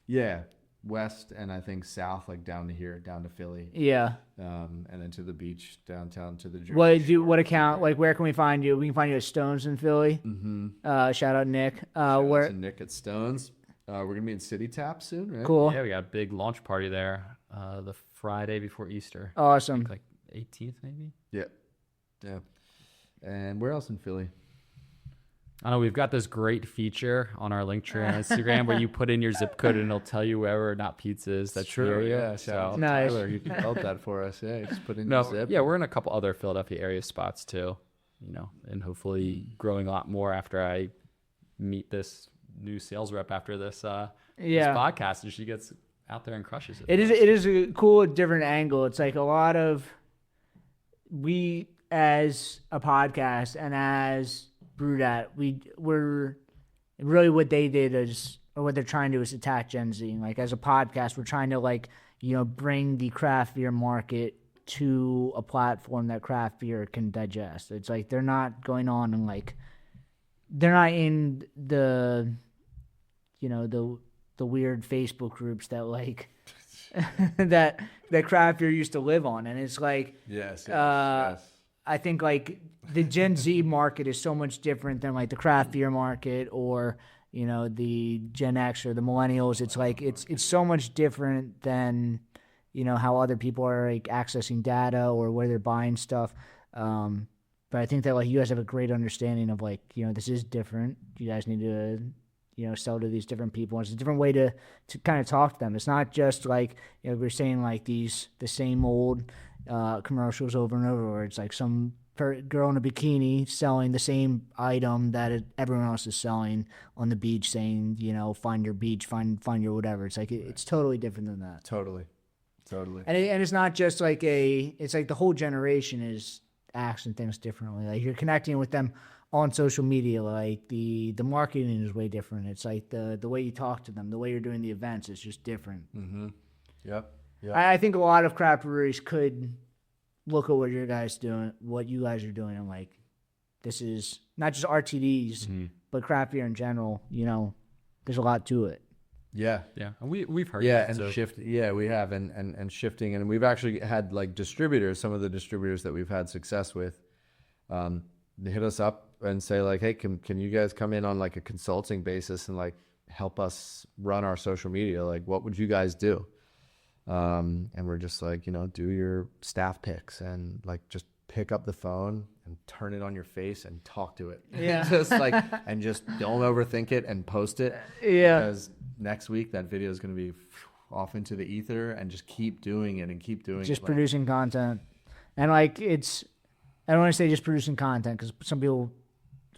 Yeah, west and I think south, like down to here, down to Philly. Yeah. And then to the beach, downtown to the Jersey. What account? Like, where can we find you? We can find you at Stones in Philly. Mm-hmm. Shout out Nick. Shout out Where? to Nick at Stones. We're gonna be in City Tap soon, right? Cool. Yeah, we got a big launch party there the Friday before Easter. Awesome. Like 18th maybe. Yeah. And where else in Philly? I know we've got this great feature on our link tree on Instagram where you put in your zip code and it'll tell you wherever Not Pizza is. That's true. near you. Yeah. Shout out to Nice. Tyler, you developed that for us. Yeah, just put in No, your zip. yeah, we're in a couple other Philadelphia area spots too, you know, and hopefully growing a lot more after I meet this new sales rep after this podcast, and she gets out there and crushes it. It is a cool different angle. It's like a lot of we as a podcast and as BrewedAt, we're really what they did is, or what they're trying to do is attack Gen Z. And like as a podcast, we're trying to like, you know, bring the craft beer market to a platform that craft beer can digest. It's like they're not going on and like they're not in the, you know, the weird Facebook groups that like that craft beer used to live on. And it's like Yes. I think like the Gen Z market is so much different than like the craft beer market or, you know, the Gen X or the millennials. It's like it's so much different than, you know, how other people are like accessing data or where they're buying stuff. But I think that like you guys have a great understanding of like, you know, this is different. You guys need to, you know, sell to these different people. It's a different way to kind of talk to them. It's not just like, you know, we're saying like the same old commercials over and over, where it's like some girl in a bikini selling the same item that everyone else is selling on the beach, saying, you know, find your beach, find your whatever. It's like it's totally different than that. Totally. And it's not just like it's like the whole generation is acting things differently. Like you're connecting with them on social media. Like the marketing is way different. It's like the way you talk to them, the way you're doing the events is just different. Mm-hmm. Yep. I think a lot of craft breweries could look at what you guys are doing, and like, this is not just RTDs, but craft beer in general. You know, there's a lot to it. Yeah. Yeah, and we've heard. Yeah, that, and so. shift. Yeah, we have, and shifting, and we've actually had like distributors. Some of the distributors that we've had success with, they hit us up and say like, "Hey, can you guys come in on like a consulting basis and like help us run our social media? Like, what would you guys do?" And we're just like, you know, do your staff picks and like just pick up the phone and turn it on your face and talk to it. Yeah. Just like, and just don't overthink it and post it. Yeah. Because next week that video is going to be off into the ether, and just keep doing it and keep doing Just it. producing content. And like I don't want to say just producing content, because some people,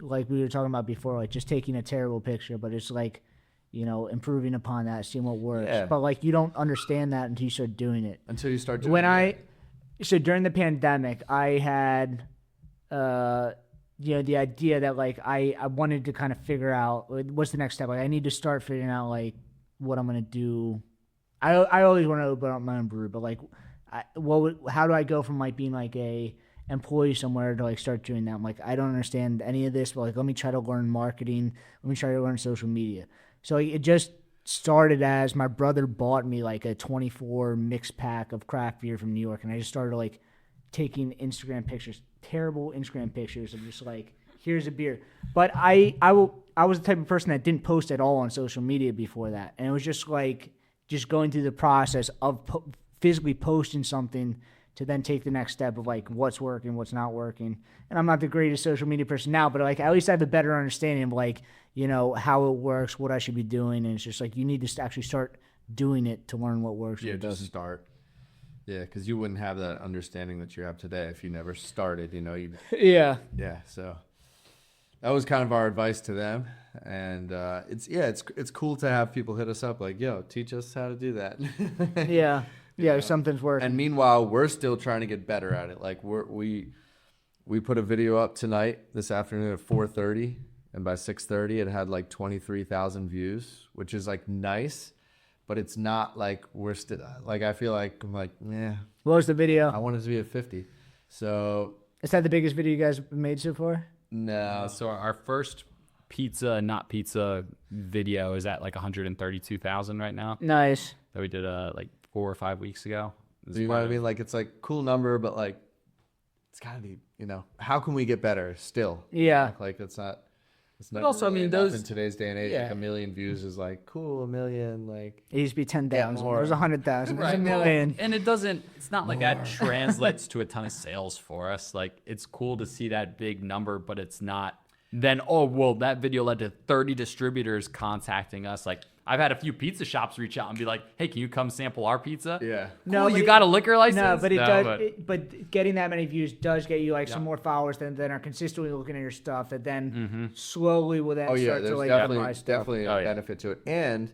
like we were talking about before, like just taking a terrible picture, but it's like, you know, improving upon that, seeing what works. Yeah. But like you don't understand that until you start doing it. Until you start doing So during the pandemic, I had, you know, the idea that like I wanted to kind of figure out what's the next step. Like I need to start figuring out like what I'm gonna do. I always want to open up my own brew, but like, how do I go from like being like a employee somewhere to like start doing that? I'm like, I don't understand any of this, but like let me try to learn marketing. Let me try to learn social media. So it just started as my brother bought me like a 24 mix pack of craft beer from New York, and I just started like taking Instagram pictures, terrible Instagram pictures of just like, here's a beer. But I was the type of person that didn't post at all on social media before that, and it was just like going through the process of physically posting something to then take the next step of like what's working, what's not working. And I'm not the greatest social media person now, but like at least I have a better understanding of like, you know, how it works, what I should be doing. And it's just like you need to actually start doing it to learn what works. Yeah, and what just doesn't. start. Yeah, because you wouldn't have that understanding that you have today if you never started, you know. Yeah. Yeah, so that was kind of our advice to them. And it's cool to have people hit us up like, yo, teach us how to do that. Yeah. Yeah, know? something's working. And meanwhile, we're still trying to get better at it. Like we put a video up this afternoon at 4:30, and by 6:30 it had like 23,000 views, which is like nice, but it's not like we're still like, I feel like I'm like, yeah. What was the video? I want it to be at 50. So is that the biggest video you guys have made so far? No. So our first pizza, not pizza video is at like 132,000 right now. Nice. That we did like 4 or 5 weeks ago. You know what I mean? Like, it's like cool number, but like, it's gotta be, you know, how can we get better still? Yeah. Like it's not But also, really I mean, enough those in today's day and age, Yeah. like 1 million views is like cool. 1 million, like It used to be 10,000. more. There was 100,000. There's a Right. million. And it's not like that translates to a ton of sales for us. Like, it's cool to see that big number, but it's not then, oh, well, that video led to 30 distributors contacting us. Like, I've had a few pizza shops reach out and be like, hey, can you come sample our pizza? yeah. No, Cool, but you got a liquor license? No, but it does. but- But getting that many views does get you like some Yeah. more followers that are consistently looking at your stuff. That then slowly will then Oh yeah, start to there's like definitely buy stuff. definitely a Oh, yeah. benefit to it, and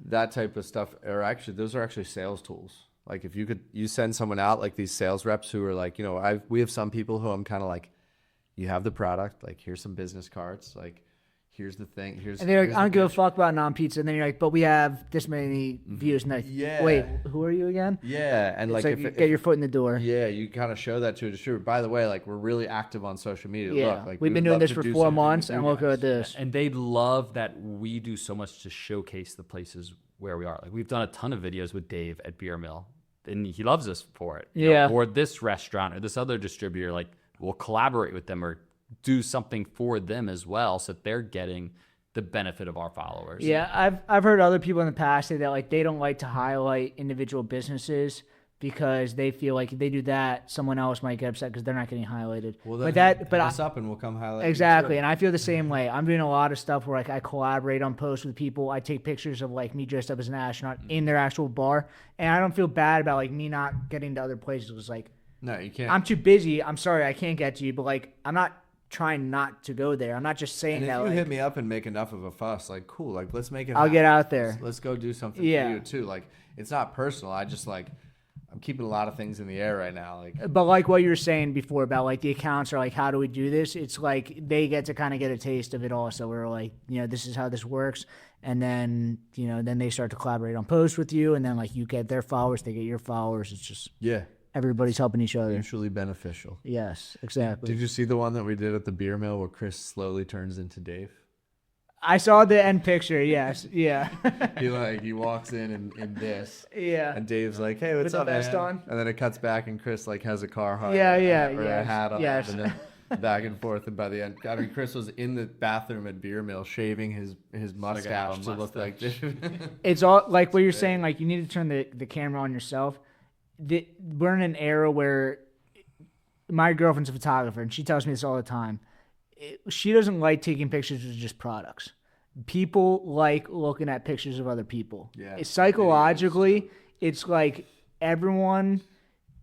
that type of stuff those are actually sales tools. Like if you send someone out like these sales reps who are like, you know, we have some people who I'm kind of like, you have the product, like here's some business cards, like here's the thing, here's. And they're like, here's I don't the give a pitch. fuck about non-pizza. And then you're like, but we have this many views. And like, Yeah. wait, who are you again? Yeah, and It's like, like if you it- get your foot in the door. yeah, you kind of show that to a distributor. By the way, like we're really active on social media. Yeah. Look, like We've we been would doing love this to for do 4 something months, with and you look at guys. this. And they love that we do so much to showcase the places where we are. Like, we've done a ton of videos with Dave at Beer Mill, and he loves us for it. You know, Yeah. or this restaurant or this other distributor, like, we'll collaborate with them or do something for them as well, so that they're getting the benefit of our followers. Yeah, I've heard other people in the past say that like they don't like to highlight individual businesses because they feel like if they do that, someone else might get upset because they're not getting highlighted. Well, but then hit I, us up and we'll come highlight. you exactly, too. and I feel the same way. I'm doing a lot of stuff where like I collaborate on posts with people. I take pictures of like me dressed up as an astronaut in their actual bar, and I don't feel bad about like me not getting to other places. It's like No, you can't. I'm too busy. I'm sorry I can't get to you, but like I'm not trying not to go there. I'm not just saying And if that. you Like, hit me up and make enough of a fuss, like cool, like let's make it. I'll happen. get out there. Let's go do something Yeah. for you too. Like it's not personal. I just like I'm keeping a lot of things in the air right now. Like But like what you were saying before about like the accounts are like, how do we do this? It's like they get to kind of get a taste of it also. We're like, you know, this is how this works. And then, you know, then they start to collaborate on posts with you. And then like you get their followers, they get your followers. It's just yeah, everybody's helping each other. mutually beneficial. Yes, exactly. Did you see the one that we did at the beer mill where Chris slowly turns into Dave? I saw the end picture. Yes. Yeah. He walks in this. yeah. And Dave's like, "Hey, what's With the up, vest man?" on? And then it cuts back, and Chris like has a car hat, Yeah, yeah, or yeah. a hat on, Yes. and then back and forth. And by the end, I mean, Chris was in the bathroom at Beer Mill shaving his mustache to look like this. It's all like what you're saying. Like you need to turn the camera on yourself. We're in an era where my girlfriend's a photographer, and she tells me this all the time. She doesn't like taking pictures of just products. People like looking at pictures of other people. Yeah. Psychologically, it's like everyone.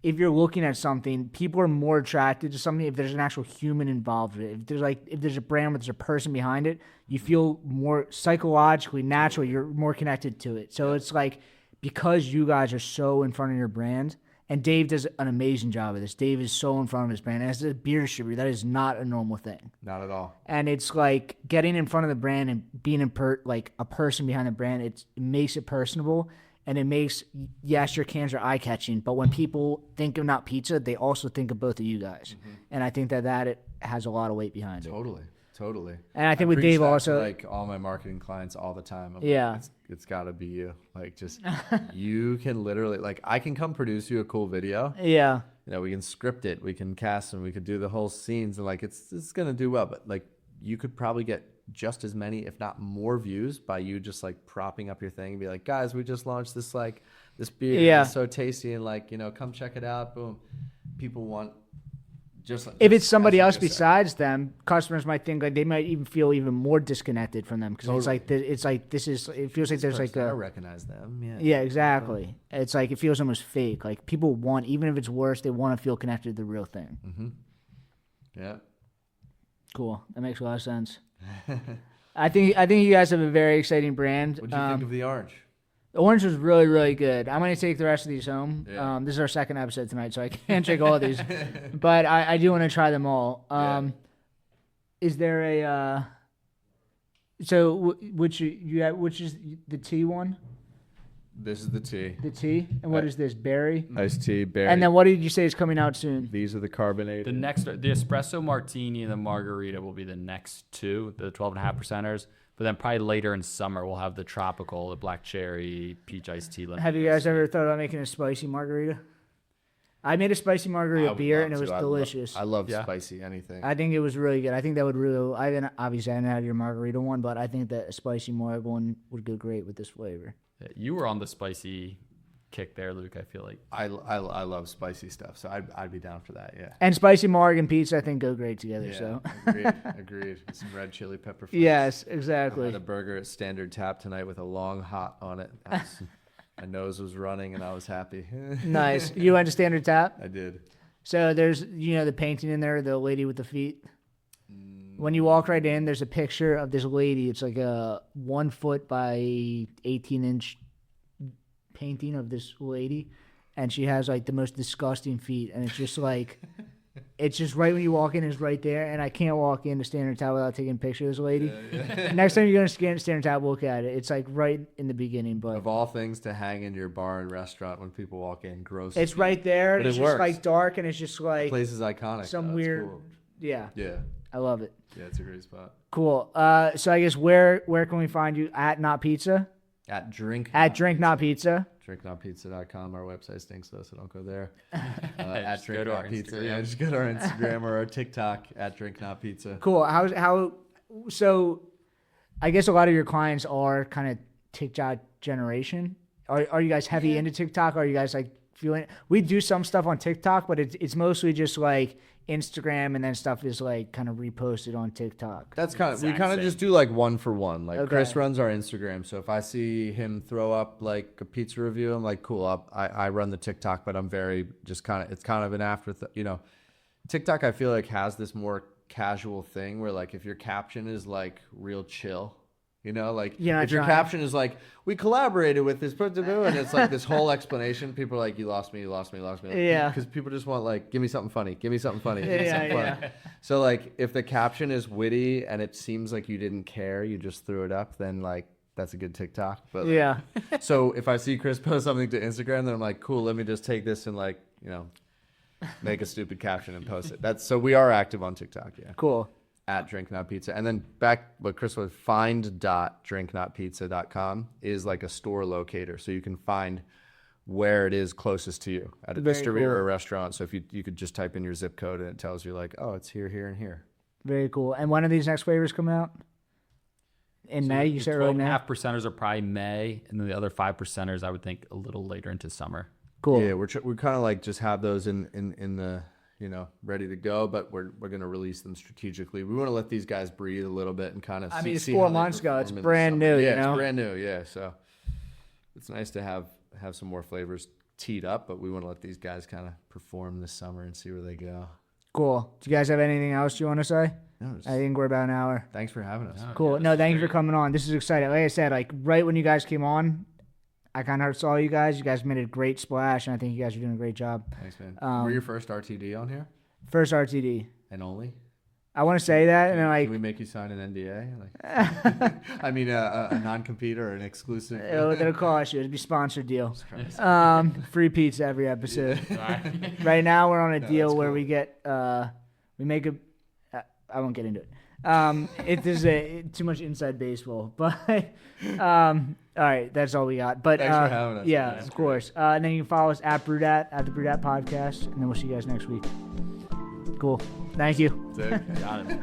If you're looking at something, people are more attracted to something if there's an actual human involved with it. If there's a brand where there's a person behind it, you feel more psychologically, naturally, you're more connected to it. So it's like because you guys are so in front of your brand, and Dave does an amazing job of this. Dave is so in front of his brand. As a beer distributor, that is not a normal thing. Not at all. And it's like getting in front of the brand and being like a person behind the brand. It makes it personable. And it makes, yes, your cans are eye-catching, but when people think of Not Pizza, they also think of both of you guys. Mm-hmm. And I think that it has a lot of weight behind it. Totally. And I think with preach Dave that to, also, like all my marketing clients all the time. I'm Yeah. like, it's got to be you. Like just you can literally like I can come produce you a cool video. yeah, You know, we can script it, we can cast them, we could do the whole scenes, and like it's gonna do well. But like you could probably get just as many, if not more, views by you just like propping up your thing and be like, guys, we just launched this this beer. Yeah. It's so tasty, and like, you know, come check it out. Boom. People want if it's somebody else besides them, customers might think like they might even feel even more disconnected from them because it's like this is. It feels like there's like I recognize them. Yeah. Yeah, exactly. It's like it feels almost fake. Like people want, even if it's worse, they want to feel connected to the real thing. Mm-hmm. Yeah. Cool. That makes a lot of sense. I think you guys have a very exciting brand. What do you think of the orange? The orange was really, really good. I'm going to take the rest of these home. Yeah. This is our second episode tonight, so I can't take all of these. But I do want to try them all. Is there a... So which is the tea one? This is the tea. The tea? And what is this? Berry? Iced tea, berry. And then what did you say is coming out soon? These are the carbonated. The espresso martini and the margarita will be the next two, the 12.5%ers. But then probably later in summer, we'll have the tropical, the black cherry, peach iced tea. Have you guys ever thought about making a spicy margarita? I made a spicy margarita beer, and it was delicious. I love spicy anything. I think it was really good. I think that would really... I didn't have your margarita one, but I think that a spicy marg one would go great with this flavor. Yeah, you were on the spicy kick there, Luke, I feel like. I love spicy stuff, so I'd be down for that, yeah. And spicy marg and pizza, I think, go great together. Yeah, So agreed. Some red chili pepper. Yes, I exactly. had a burger at Standard Tap tonight with a long hot on it. My nose was running, and I was happy. Nice. You went to Standard Tap? I did. So there's, the painting in there, the lady with the feet. When you walk right in, there's a picture of this lady. It's like a 1 foot by 18-inch painting of this lady, and she has like the most disgusting feet, and it's just like it's just right when you walk in, is right there, and I can't walk into Standard Tap without taking a picture of this lady. Yeah. Next time you're gonna scan Standard Tap, look at it. It's like right in the beginning, but of all things to hang in your bar and restaurant when people walk in, gross. It's right there. But it's it just works. like dark, and it's just like the place is iconic. Some weird, cool. Yeah. I love it. Yeah, it's a great spot. Cool. So I guess where can we find you? At Not Pizza? At Drink Not Pizza. DrinkNotPizza.com. Our website stinks though, so don't go there. At Drink Not Pizza. Yeah, just go to our Instagram or our TikTok at Drink Not Pizza. Cool. So I guess a lot of your clients are kind of TikTok generation. Are you guys heavy into TikTok? Are you guys like feeling it? We do some stuff on TikTok, but it's mostly just like Instagram, and then stuff is like kind of reposted on TikTok. That's we kind of just do like one for one. Like Chris runs our Instagram, so if I see him throw up like a pizza review, I'm like, cool. I run the TikTok, but I'm very just it's kind of an afterthought. TikTok I feel like has this more casual thing where like if your caption is like real chill. If your caption is like, we collaborated with this, and it's like this whole explanation, people are like, you lost me. Yeah. Because people just want like, give me something funny. Yeah. So like, if the caption is witty and it seems like you didn't care, you just threw it up, then like, that's a good TikTok. But yeah. So if I see Chris post something to Instagram, then I'm like, cool, let me just take this and like, make a stupid caption and post it. So we are active on TikTok. Yeah. Cool. At Drink Not Pizza. And then back what Chris was, find.drinknotpizza.com is like a store locator. So you can find where it is closest to you at a distillery or a restaurant. So if you could just type in your zip code and it tells you like, oh, it's here, here, and here. Very cool. And when are these next flavors coming out? In May, you said early May? 12.5%ers are probably May, and then the other 5%ers I would think a little later into summer. Cool. Yeah, we kind of like just have those in the ready to go, but we're going to release them strategically. We want to let these guys breathe a little bit and kind of see. It's 4 months ago. It's brand new, Yeah, it's brand new, yeah. So it's nice to have some more flavors teed up, but we want to let these guys kind of perform this summer and see where they go. Cool. Do you guys have anything else you want to say? No, I think we're about an hour. Thanks for having us. Cool. No, thank you for coming on. This is exciting. Like I said, like right when you guys came on, I kind of saw you guys. You guys made a great splash, and I think you guys are doing a great job. Thanks, man. Were your first RTD on here? First RTD. And only? I want to say that, and then like... Can we make you sign an NDA? I mean, a non-compete or an exclusive? It'll cost you. It'll be a sponsored deal. Free pizza every episode. Right now, we're on a deal where we get... we make a... I won't get into it. There's too much inside baseball, but... all right, that's all we got. But thanks for having us. Yeah, of course. And then you can follow us at BrewedAt, at the BrewedAt podcast, and then we'll see you guys next week. Cool. Thank you. Got it.